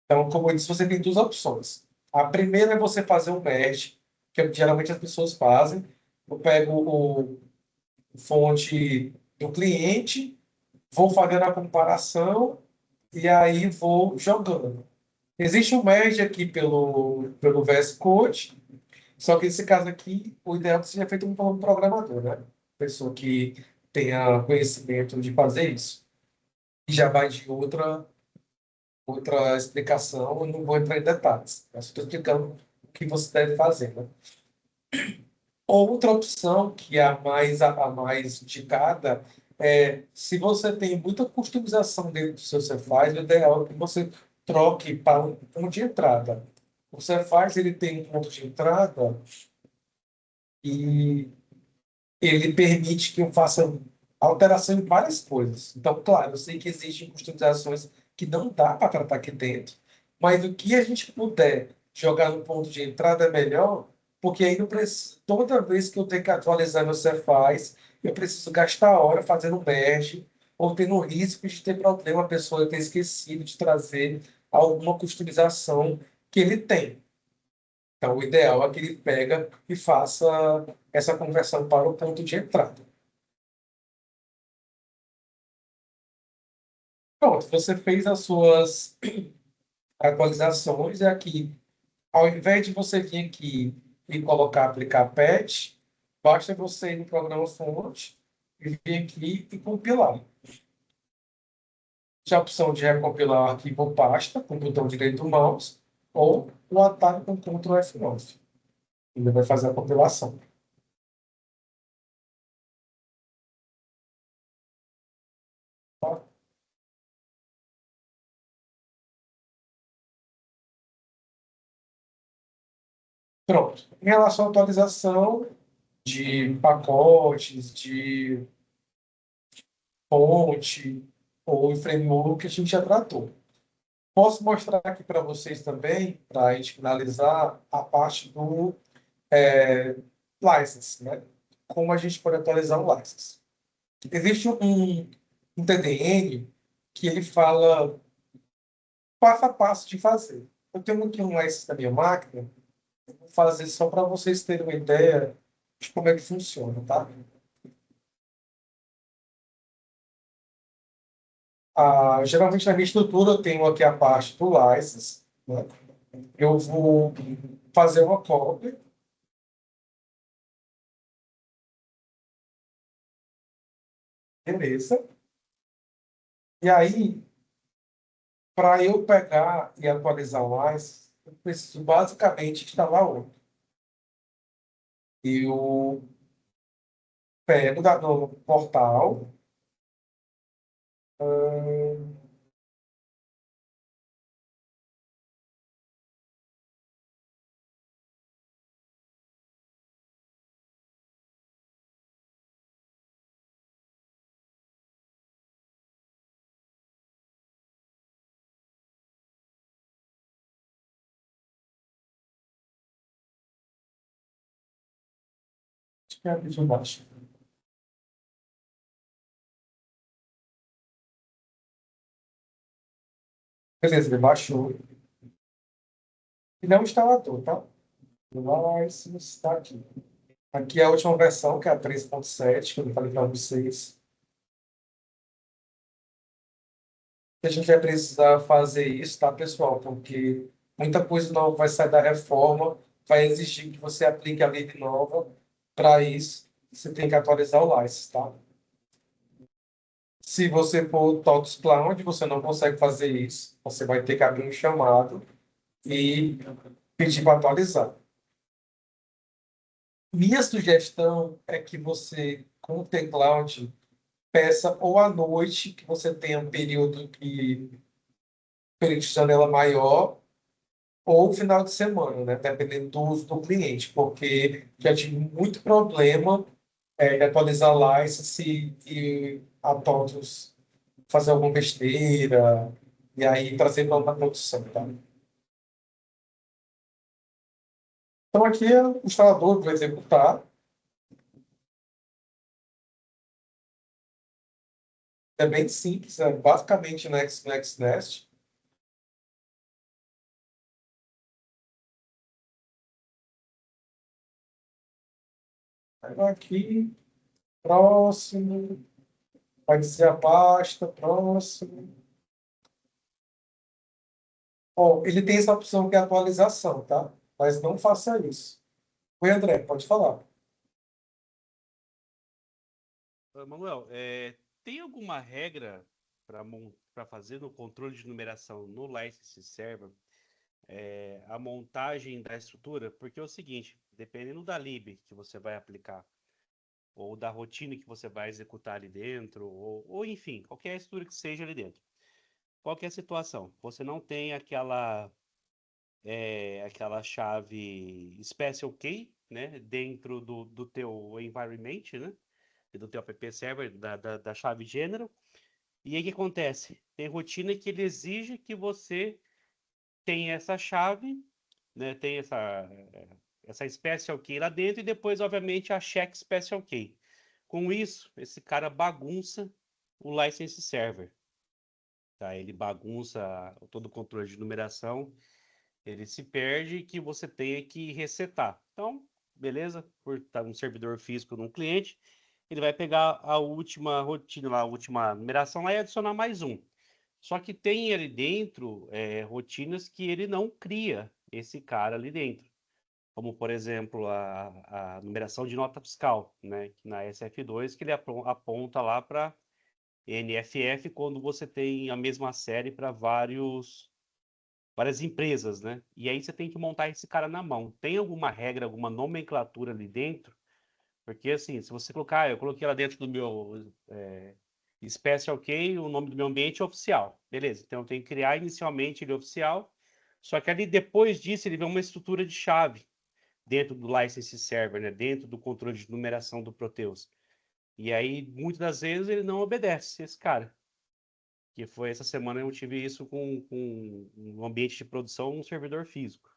Então, como eu disse, você tem duas opções. A primeira é você fazer um merge, que geralmente as pessoas fazem. Eu pego o fonte do cliente, vou fazendo a comparação e aí vou jogando. Existe um merge aqui pelo VS Code, só que nesse caso aqui, o ideal é que seja feito por um programador, né? Pessoa que tenha conhecimento de fazer isso. E já vai de outra explicação, eu não vou entrar em detalhes. Eu só estou explicando o que você deve fazer, né? Outra opção, que é a mais indicada, se você tem muita customização dentro do seu Cefaz, o ideal é que você troque para um ponto de entrada. O Cefaz, ele tem um ponto de entrada e ele permite que eu faça alteração em várias coisas. Então, claro, eu sei que existem customizações que não dá para tratar aqui dentro, mas o que a gente puder jogar no ponto de entrada é melhor, porque aí não preciso, toda vez que eu tenho que atualizar meu Cefaz, eu preciso gastar hora fazendo merge, ou tendo o risco de ter problema, a pessoa ter esquecido de trazer alguma customização que ele tem. Então, o ideal é que ele pega e faça essa conversão para o ponto de entrada. Pronto, você fez as suas atualizações e aqui, ao invés de você vir aqui e colocar aplicar patch, basta você ir no programa fonte e vir aqui e compilar. Tinha a opção de recompilar o arquivo pasta com o botão direito do mouse ou o atalho com Ctrl F9. Ele vai fazer a compilação. Pronto. Em relação à atualização de pacotes, de fonte ou framework, a gente já tratou. Posso mostrar aqui para vocês também, para a gente finalizar, a parte do é, license, né? Como a gente pode atualizar o license. Existe um TDN que ele fala passo a passo de fazer. Eu tenho aqui um license na minha máquina, vou fazer só para vocês terem uma ideia de como é que funciona, tá? Geralmente na minha estrutura eu tenho aqui a parte do license, né? Eu vou fazer uma cópia, beleza? E aí, para eu pegar e atualizar o license, eu preciso basicamente instalar outro. Eu pego no portal, acho que é aqui de baixo. Beleza, ele baixou. E não instalador, tá? O license está aqui. Aqui é a última versão, que é a 3.7, que eu falei para vocês. A gente vai precisar fazer isso, tá, pessoal? Porque muita coisa nova vai sair da reforma, vai exigir que você aplique a lei nova. Para isso, você tem que atualizar o license, tá? Se você for TOTS Cloud, você não consegue fazer isso. Você vai ter que abrir um chamado e pedir para atualizar. Minha sugestão é que você, com o T-Cloud, peça ou à noite, que você tenha um período de janela maior, ou final de semana, né? Dependendo do uso do cliente, porque já tive muito problema de atualizar license e a TOTOS fazer alguma besteira e aí trazer para a produção, tá? Então aqui é o instalador que vai executar. É bem simples, é basicamente Next, Next, Next. Aqui, próximo, vai dizer a pasta, próximo. Ó, ele tem essa opção que é atualização, tá? Mas não faça isso. Oi, André, pode falar. Manuel, tem alguma regra para fazer no controle de numeração no License Server, a montagem da estrutura? Porque é o seguinte, dependendo da lib que você vai aplicar, ou da rotina que você vai executar ali dentro, ou enfim, qualquer estrutura que seja ali dentro. Qualquer situação, você não tem aquela chave special key, né, dentro do teu environment, né, do teu app server, da chave general. E aí o que acontece? Tem rotina que ele exige que você tenha essa chave, né, tem essa special key lá dentro e depois, obviamente, a check special key. Com isso, esse cara bagunça o license server. Tá? Ele bagunça todo o controle de numeração, ele se perde que você tenha que resetar. Então, beleza, por estar um servidor físico num cliente, ele vai pegar a última rotina lá, a última numeração lá e adicionar mais um. Só que tem ali dentro rotinas que ele não cria esse cara ali dentro. Como, por exemplo, a numeração de nota fiscal, né? Que na SF2 que ele aponta lá para NFF quando você tem a mesma série para várias empresas, né? E aí você tem que montar esse cara na mão. Tem alguma regra, alguma nomenclatura ali dentro? Porque assim, se você colocar, eu coloquei lá dentro do meu Special Key, o nome do meu ambiente é oficial. Beleza, então eu tenho que criar inicialmente ele oficial, só que ali depois disso ele vê uma estrutura de chave dentro do license server, né? Dentro do controle de numeração do Proteus. E aí, muitas das vezes, ele não obedece esse cara. Que foi essa semana eu tive isso com um ambiente de produção, um servidor físico.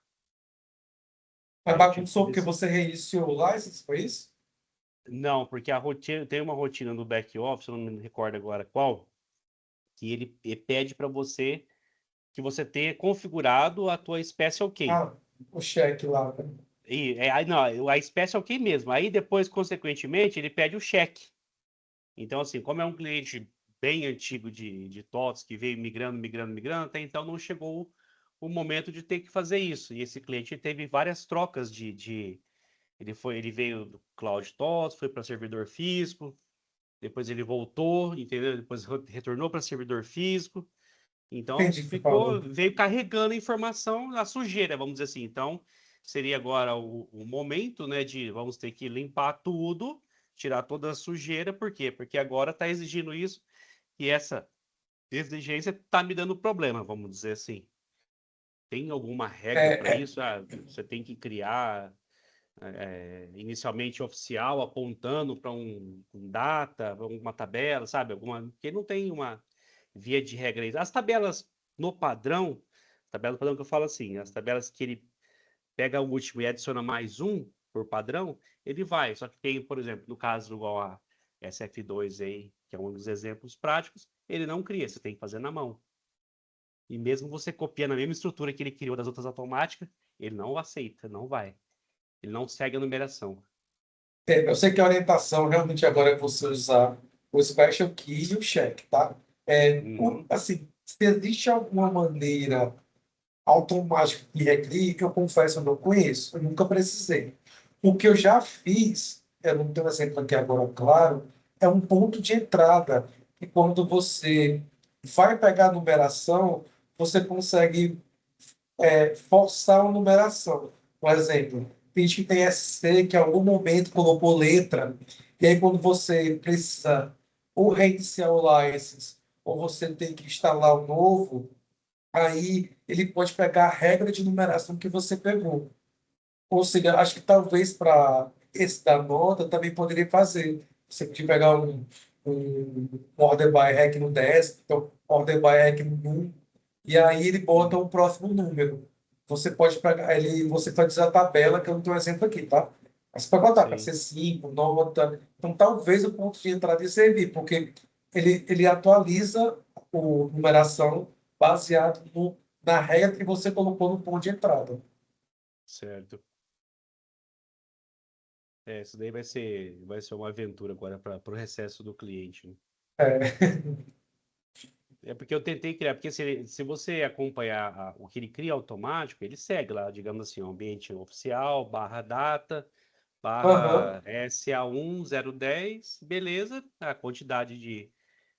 Mas Aí eu tive que bagunçou porque decidir. você reiniciou o license, foi isso? Não, porque a rotina tem uma rotina no back office, eu não me recordo agora qual, que ele pede para você que você tenha configurado a tua Special Key. Ah, o cheque lá, né? Aí, não, a Special Key mesmo. Aí depois, consequentemente, ele pede o cheque. Então, assim, como é um cliente bem antigo de TOTS, que veio migrando, até então não chegou o momento de ter que fazer isso. E esse cliente teve várias trocas ele veio do Cloud TOTS, foi para servidor físico, depois ele voltou, entendeu? Depois retornou para servidor físico. Então Entendi o que você falou. veio carregando a informação, a sujeira, vamos dizer assim. Então seria agora o momento, né, de vamos ter que limpar tudo, tirar toda a sujeira, por quê? Porque agora está exigindo isso e essa exigência está me dando problema, vamos dizer assim. Tem alguma regra para É, isso? Ah, você tem que criar inicialmente oficial, apontando para um data, pra uma tabela, sabe? Porque não tem uma via de regra. As tabelas no padrão, tabela padrão que eu falo assim, as tabelas que ele pega o último e adiciona mais um por padrão, ele vai. Só que tem, por exemplo, no caso igual a SF2 aí, que é um dos exemplos práticos, ele não cria, você tem que fazer na mão. E mesmo você copiando a mesma estrutura que ele criou das outras automáticas, ele não aceita, não vai. Ele não segue a numeração. eu sei que a orientação realmente agora é você usar o Special Key e o cheque, tá? Uhum. Assim, se existe alguma maneira automática de recria, que eu confesso eu não conheço, eu nunca precisei. O que eu já fiz, eu não tenho um exemplo aqui agora, claro, é um ponto de entrada, que quando você vai pegar a numeração, você consegue forçar uma numeração. Por exemplo, tem gente que tem SC que em algum momento colocou letra, e aí quando você precisa ou reiniciar o license, ou você tem que instalar o novo, aí ele pode pegar a regra de numeração que você pegou. Ou seja, acho que talvez para esse da nota também poderia fazer. Você podia pegar um order by hack no 10, então order by hack no 1, e aí ele bota o próximo número. Você pode pegar, você faz a tabela, que eu não tenho um exemplo aqui, tá? Aí você pode botar para Sim, ser 5, nota. Então talvez o ponto de entrada ia servir, porque ele atualiza a numeração baseado na regra que você colocou no ponto de entrada. certo. Isso daí vai ser uma aventura agora para o recesso do cliente, né? É, É porque eu tentei criar, porque se você acompanhar o que ele cria automático, ele segue lá, digamos assim, o ambiente oficial, barra data, aham. barra SA1 010, beleza, a quantidade de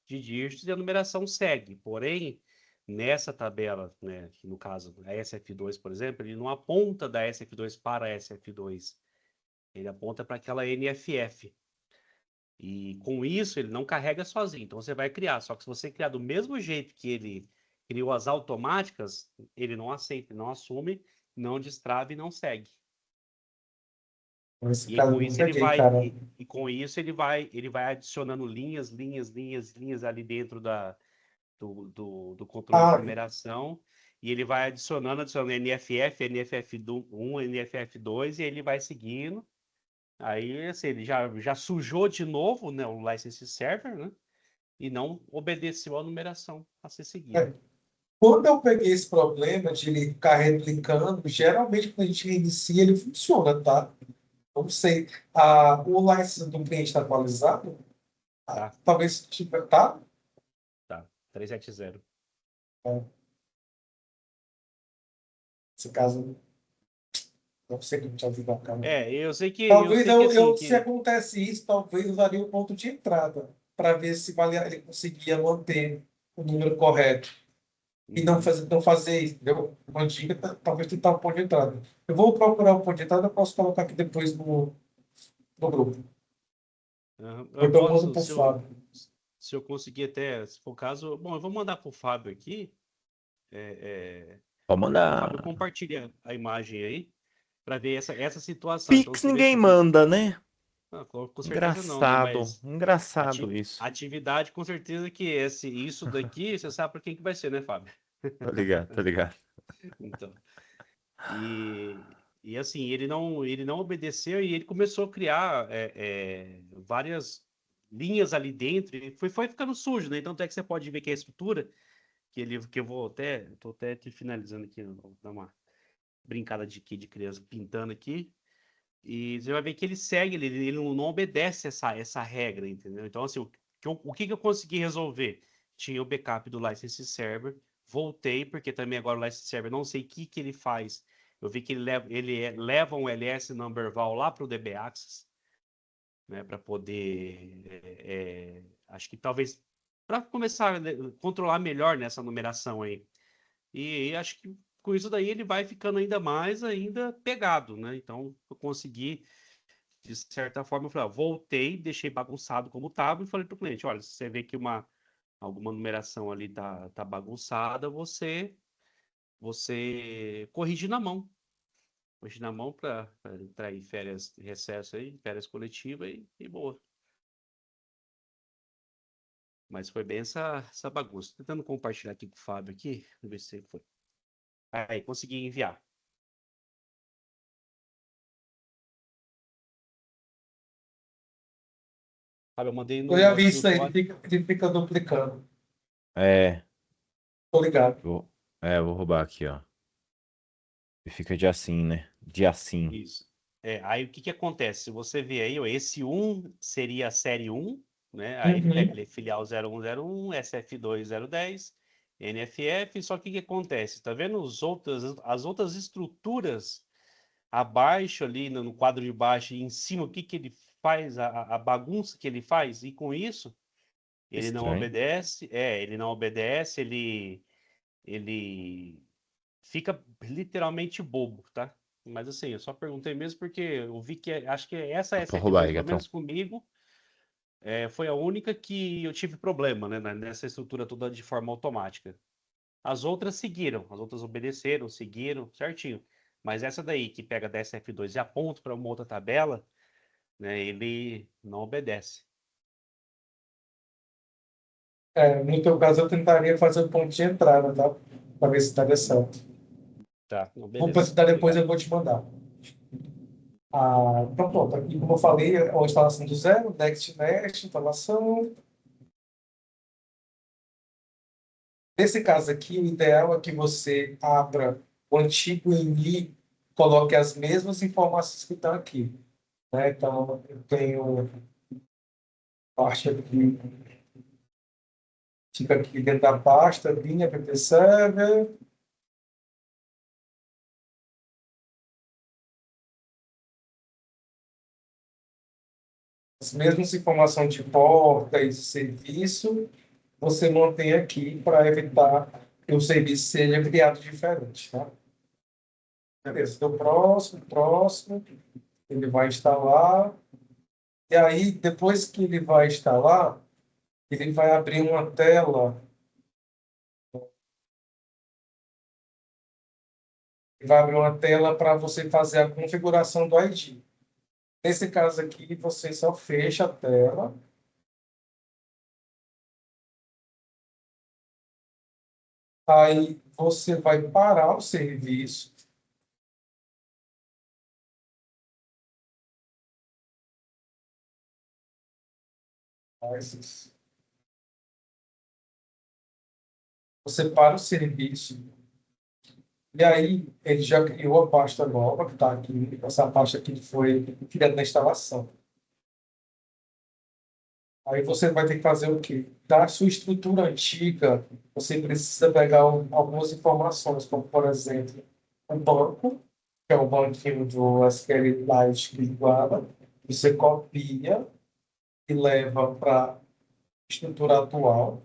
dígitos e a numeração segue. Porém, nessa tabela, né, que no caso a SF2, por exemplo, ele não aponta da SF2 para a SF2. Ele aponta para aquela NFF. E com isso ele não carrega sozinho. Então você vai criar. Só que se você criar do mesmo jeito que ele criou as automáticas, ele não aceita, não assume, não destrava e não segue. Nesse E aí, caso, com eu não isso ele peguei, vai cara. com isso ele vai adicionando linhas ali dentro do controle de Ah, numeração. E ele vai adicionando NFF, NFF1, NFF2 e ele vai seguindo. Aí, assim, ele já sujou de novo, né, o license server, né? E não obedeceu a numeração a ser seguida. quando eu peguei esse problema de ele ficar replicando, geralmente quando a gente reinicia, ele funciona, tá? Não sei. O license do cliente está atualizado? Tá, Talvez, tipo, tá? tá. 370. É, nesse caso, não sei como te ajudar, cara. Eu sei que Talvez assim, se acontece isso, talvez usaria o ponto de entrada para ver se ele conseguia manter o número correto e uhum, não fazer isso, entendeu? Uma dica, talvez tentar o ponto de entrada. Eu vou procurar o ponto de entrada, eu posso colocar aqui depois no grupo. uhum. Ou Eu então mando posso, pro Fábio. se eu conseguir até, se for o caso, bom, eu vou mandar pro Fábio aqui. Pode O Fábio mandar. compartilha a imagem aí para ver essa situação. Então Pix você vê ninguém que manda, né? Com certeza não, né? Mas Engraçado isso. atividade, com certeza que isso daqui, você sabe para quem que vai ser, né, Fábio? Tô ligado, tô ligado. Então, e assim, ele não obedeceu e ele começou a criar várias linhas ali dentro e foi ficando sujo, né? Então, até que você pode ver que a estrutura, que eu tô até te finalizando aqui, vou dar uma brincada de criança pintando aqui, e você vai ver que ele segue, ele não obedece essa regra, entendeu? Então, assim, o que eu consegui resolver? Tinha o backup do license server, voltei, porque também agora o license server, não sei o que ele faz. Eu vi que leva um ls number val lá para o DB Access, né, para poder, acho que talvez, para começar a controlar melhor nessa numeração aí. E acho que com isso daí ele vai ficando ainda pegado, né? Então eu consegui, de certa forma, eu falei, voltei, deixei bagunçado como estava e falei para o cliente, olha, se você vê que alguma numeração ali tá bagunçada, você corrige na mão. Corrige na mão para entrar em férias, recesso aí, férias coletivas e boa. Mas foi bem essa bagunça. Tô tentando compartilhar aqui com o Fábio aqui, vamos ver se foi. Aí, consegui enviar. Fábio, eu mandei Eu no já vi nosso isso aí, grupo. ele fica duplicando. É, Tô ligado. vou roubar aqui, ó. E fica de assim, né? De assim. Isso. Aí o que acontece? Se você ver aí, ó, esse 1 seria a série 1, né? Aí ele pega Uhum. ali filial 0101, SF2 010, NFF, só que o que acontece? Tá vendo as outras estruturas abaixo ali, no quadro de baixo e em cima, o que ele faz, a bagunça que ele faz? E com isso, ele não Estranho. obedece, ele fica literalmente bobo, tá? Mas assim, eu só perguntei mesmo porque eu vi que acho que essa Vou roubar SF2, aí, pelo gatão. menos comigo, foi a única que eu tive problema, né? Nessa estrutura toda de forma automática. As outras seguiram, as outras obedeceram, seguiram certinho. Mas essa daí, que pega da SF2 e aponta para uma outra tabela, né? Ele não obedece. No teu caso, eu tentaria fazer o ponto de entrada, tá? Para ver se estaria certo. Tá, não, Vou beleza. precisar depois, Obrigado. eu vou te mandar. Então, pronto. Aqui, como eu falei, é uma instalação do zero, Next, instalação. Nesse caso aqui, o ideal é que você abra o antigo INI, coloque as mesmas informações que estão aqui, né? Então, eu tenho parte aqui, fica aqui dentro da pasta, bin, app server. As mesmas informações de porta e de serviço, você mantém aqui para evitar que o serviço seja criado diferente, tá? Beleza, então próximo, ele vai instalar. E aí, depois que ele vai instalar, ele vai abrir uma tela, para você fazer a configuração do ID. Nesse caso aqui, você só fecha a tela. Aí você vai parar o serviço. Você para o serviço. E aí, ele já criou a pasta nova, que está aqui. Essa pasta aqui foi criada na instalação. Aí você vai ter que fazer o quê? Da sua estrutura antiga, você precisa pegar algumas informações, como, por exemplo, o banco, que é o banquinho do SQLite que iguala. Você copia e leva para a estrutura atual.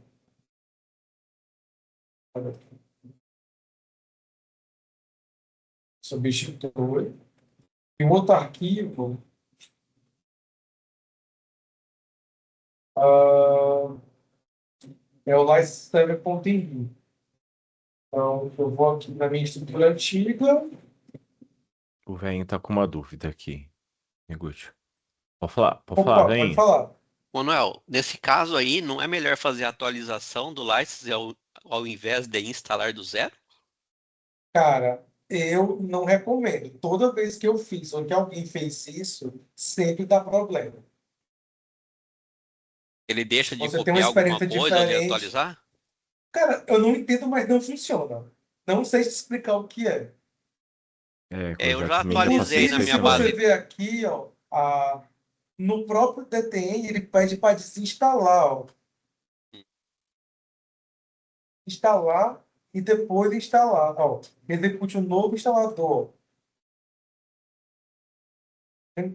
Substitui. E o outro arquivo é o license.env. Então, eu vou aqui na minha estrutura antiga. O velho tá com uma dúvida aqui, Miguel. Pode falar, Opa, pode vem. falar. Manuel, nesse caso aí, não é melhor fazer a atualização do license ao invés de instalar do zero? Cara, eu não recomendo. Toda vez que eu fiz ou que alguém fez isso, sempre dá problema. Ele deixa de Você tem uma copiar alguma experiência coisa ou de diferente. atualizar? Cara, eu não entendo, mas não funciona. Não sei te explicar o que é. Eu Já já também já passei atualizei isso na Inclusive, aí se minha também. você base. ver aqui, ó, no próprio DTN, ele pede para desinstalar, ó. Instalar e depois instalar, ó. Execute um novo instalador.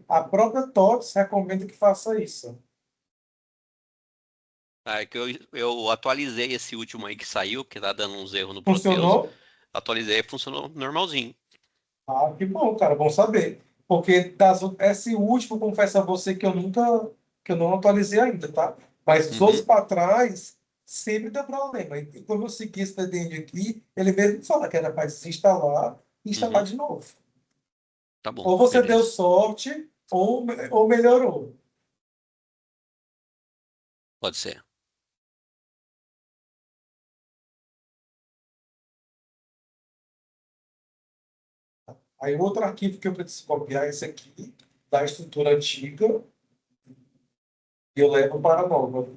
A própria TOTS recomenda que faça isso. É que eu atualizei esse último aí que saiu, que tá dando uns erros no Proteus. Funcionou? Atualizei e funcionou normalzinho. Ah, que bom, cara, bom saber. Porque esse último, confesso a você que eu não atualizei ainda, tá? Mas os outros Uhum, para trás sempre deu problema. E como eu segui esse DDD aqui, ele mesmo fala que era para desinstalar e instalar uhum. de novo. Tá bom, Ou você deu beleza. sorte, ou melhorou. Pode ser. Aí o outro arquivo que eu preciso copiar é esse aqui, da estrutura antiga, e eu levo para a nova.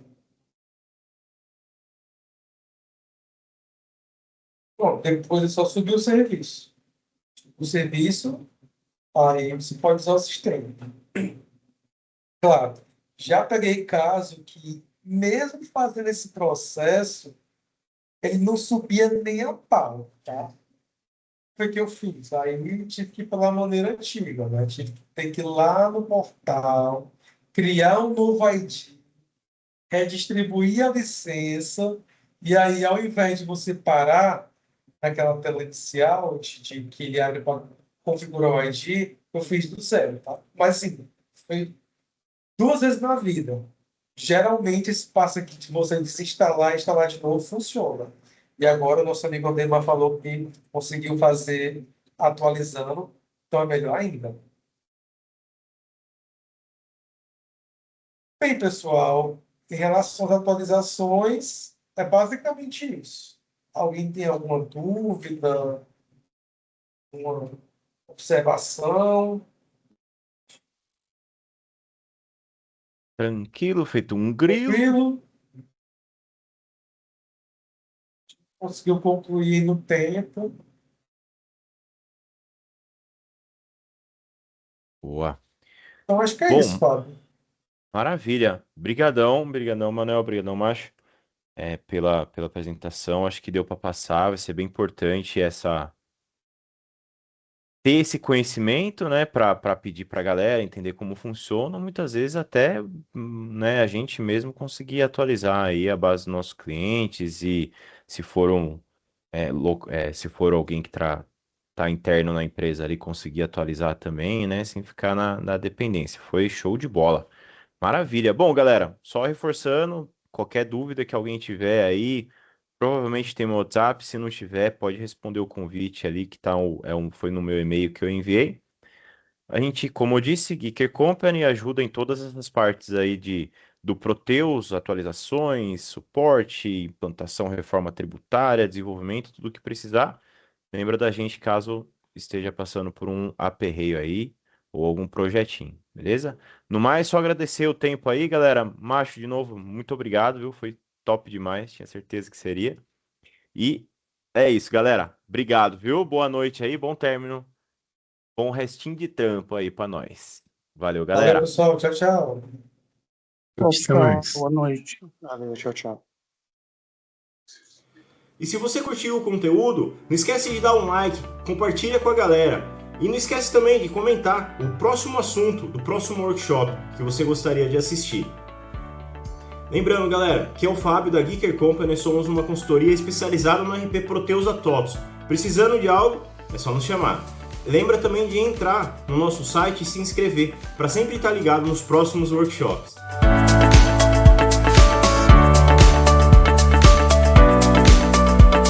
Pronto, depois é só subir o serviço. O serviço, aí você pode usar o sistema. Claro, já peguei caso que, mesmo fazendo esse processo, ele não subia nem a pau, tá? Foi o que eu fiz. Aí tive que ir pela maneira antiga, né? Tive que ter que ir lá no portal, criar um novo ID, redistribuir a licença, e aí, ao invés de você parar naquela tela inicial que ele abre para configurar o ID, eu fiz do zero, tá? Mas, assim, foi 2 vezes na vida. Geralmente, esse passo aqui de você desinstalar e instalar de novo funciona. E agora o nosso amigo Ademar falou que conseguiu fazer atualizando, então é melhor ainda. Bem, pessoal, em relação às atualizações, é basicamente isso. Alguém tem alguma dúvida, uma observação? Tranquilo, feito um grilo. Tranquilo? Conseguiu concluir no tempo? Boa. Então, acho que é isso, Bom, Fábio. maravilha. Brigadão, brigadão, Manuel, brigadão, Macho, pela apresentação. Acho que deu para passar, vai ser bem importante ter esse conhecimento, né, para pedir para a galera entender como funciona, muitas vezes até, né, a gente mesmo conseguir atualizar aí a base dos nossos clientes e se for se for alguém que tá interno na empresa ali, conseguir atualizar também, né, sem ficar na dependência. Foi show de bola. Maravilha. Bom, galera, só reforçando, qualquer dúvida que alguém tiver aí, provavelmente tem meu WhatsApp. Se não tiver, pode responder o convite ali que foi no meu e-mail que eu enviei. A gente, como eu disse, Geeker Company ajuda em todas essas partes aí do Proteus, atualizações, suporte, implantação, reforma tributária, desenvolvimento, tudo o que precisar. Lembra da gente caso esteja passando por um aperreio aí ou algum projetinho, beleza? No mais, só agradecer o tempo aí, galera. Macho, de novo, muito obrigado, viu? Foi top demais, tinha certeza que seria. E é isso, galera. Obrigado, viu? Boa noite aí, bom término, bom restinho de trampo aí pra nós. Valeu, Valeu, galera. pessoal. Tchau, tchau. Até mais. Boa noite. Valeu, tchau, tchau. E se você curtiu o conteúdo, não esquece de dar um like, compartilha com a galera. E não esquece também de comentar o próximo assunto do próximo workshop que você gostaria de assistir. Lembrando, galera, que é o Fábio da Geeker Company, somos uma consultoria especializada no RP Proteus Atops. Precisando de algo, é só nos chamar. Lembra também de entrar no nosso site e se inscrever para sempre estar ligado nos próximos workshops.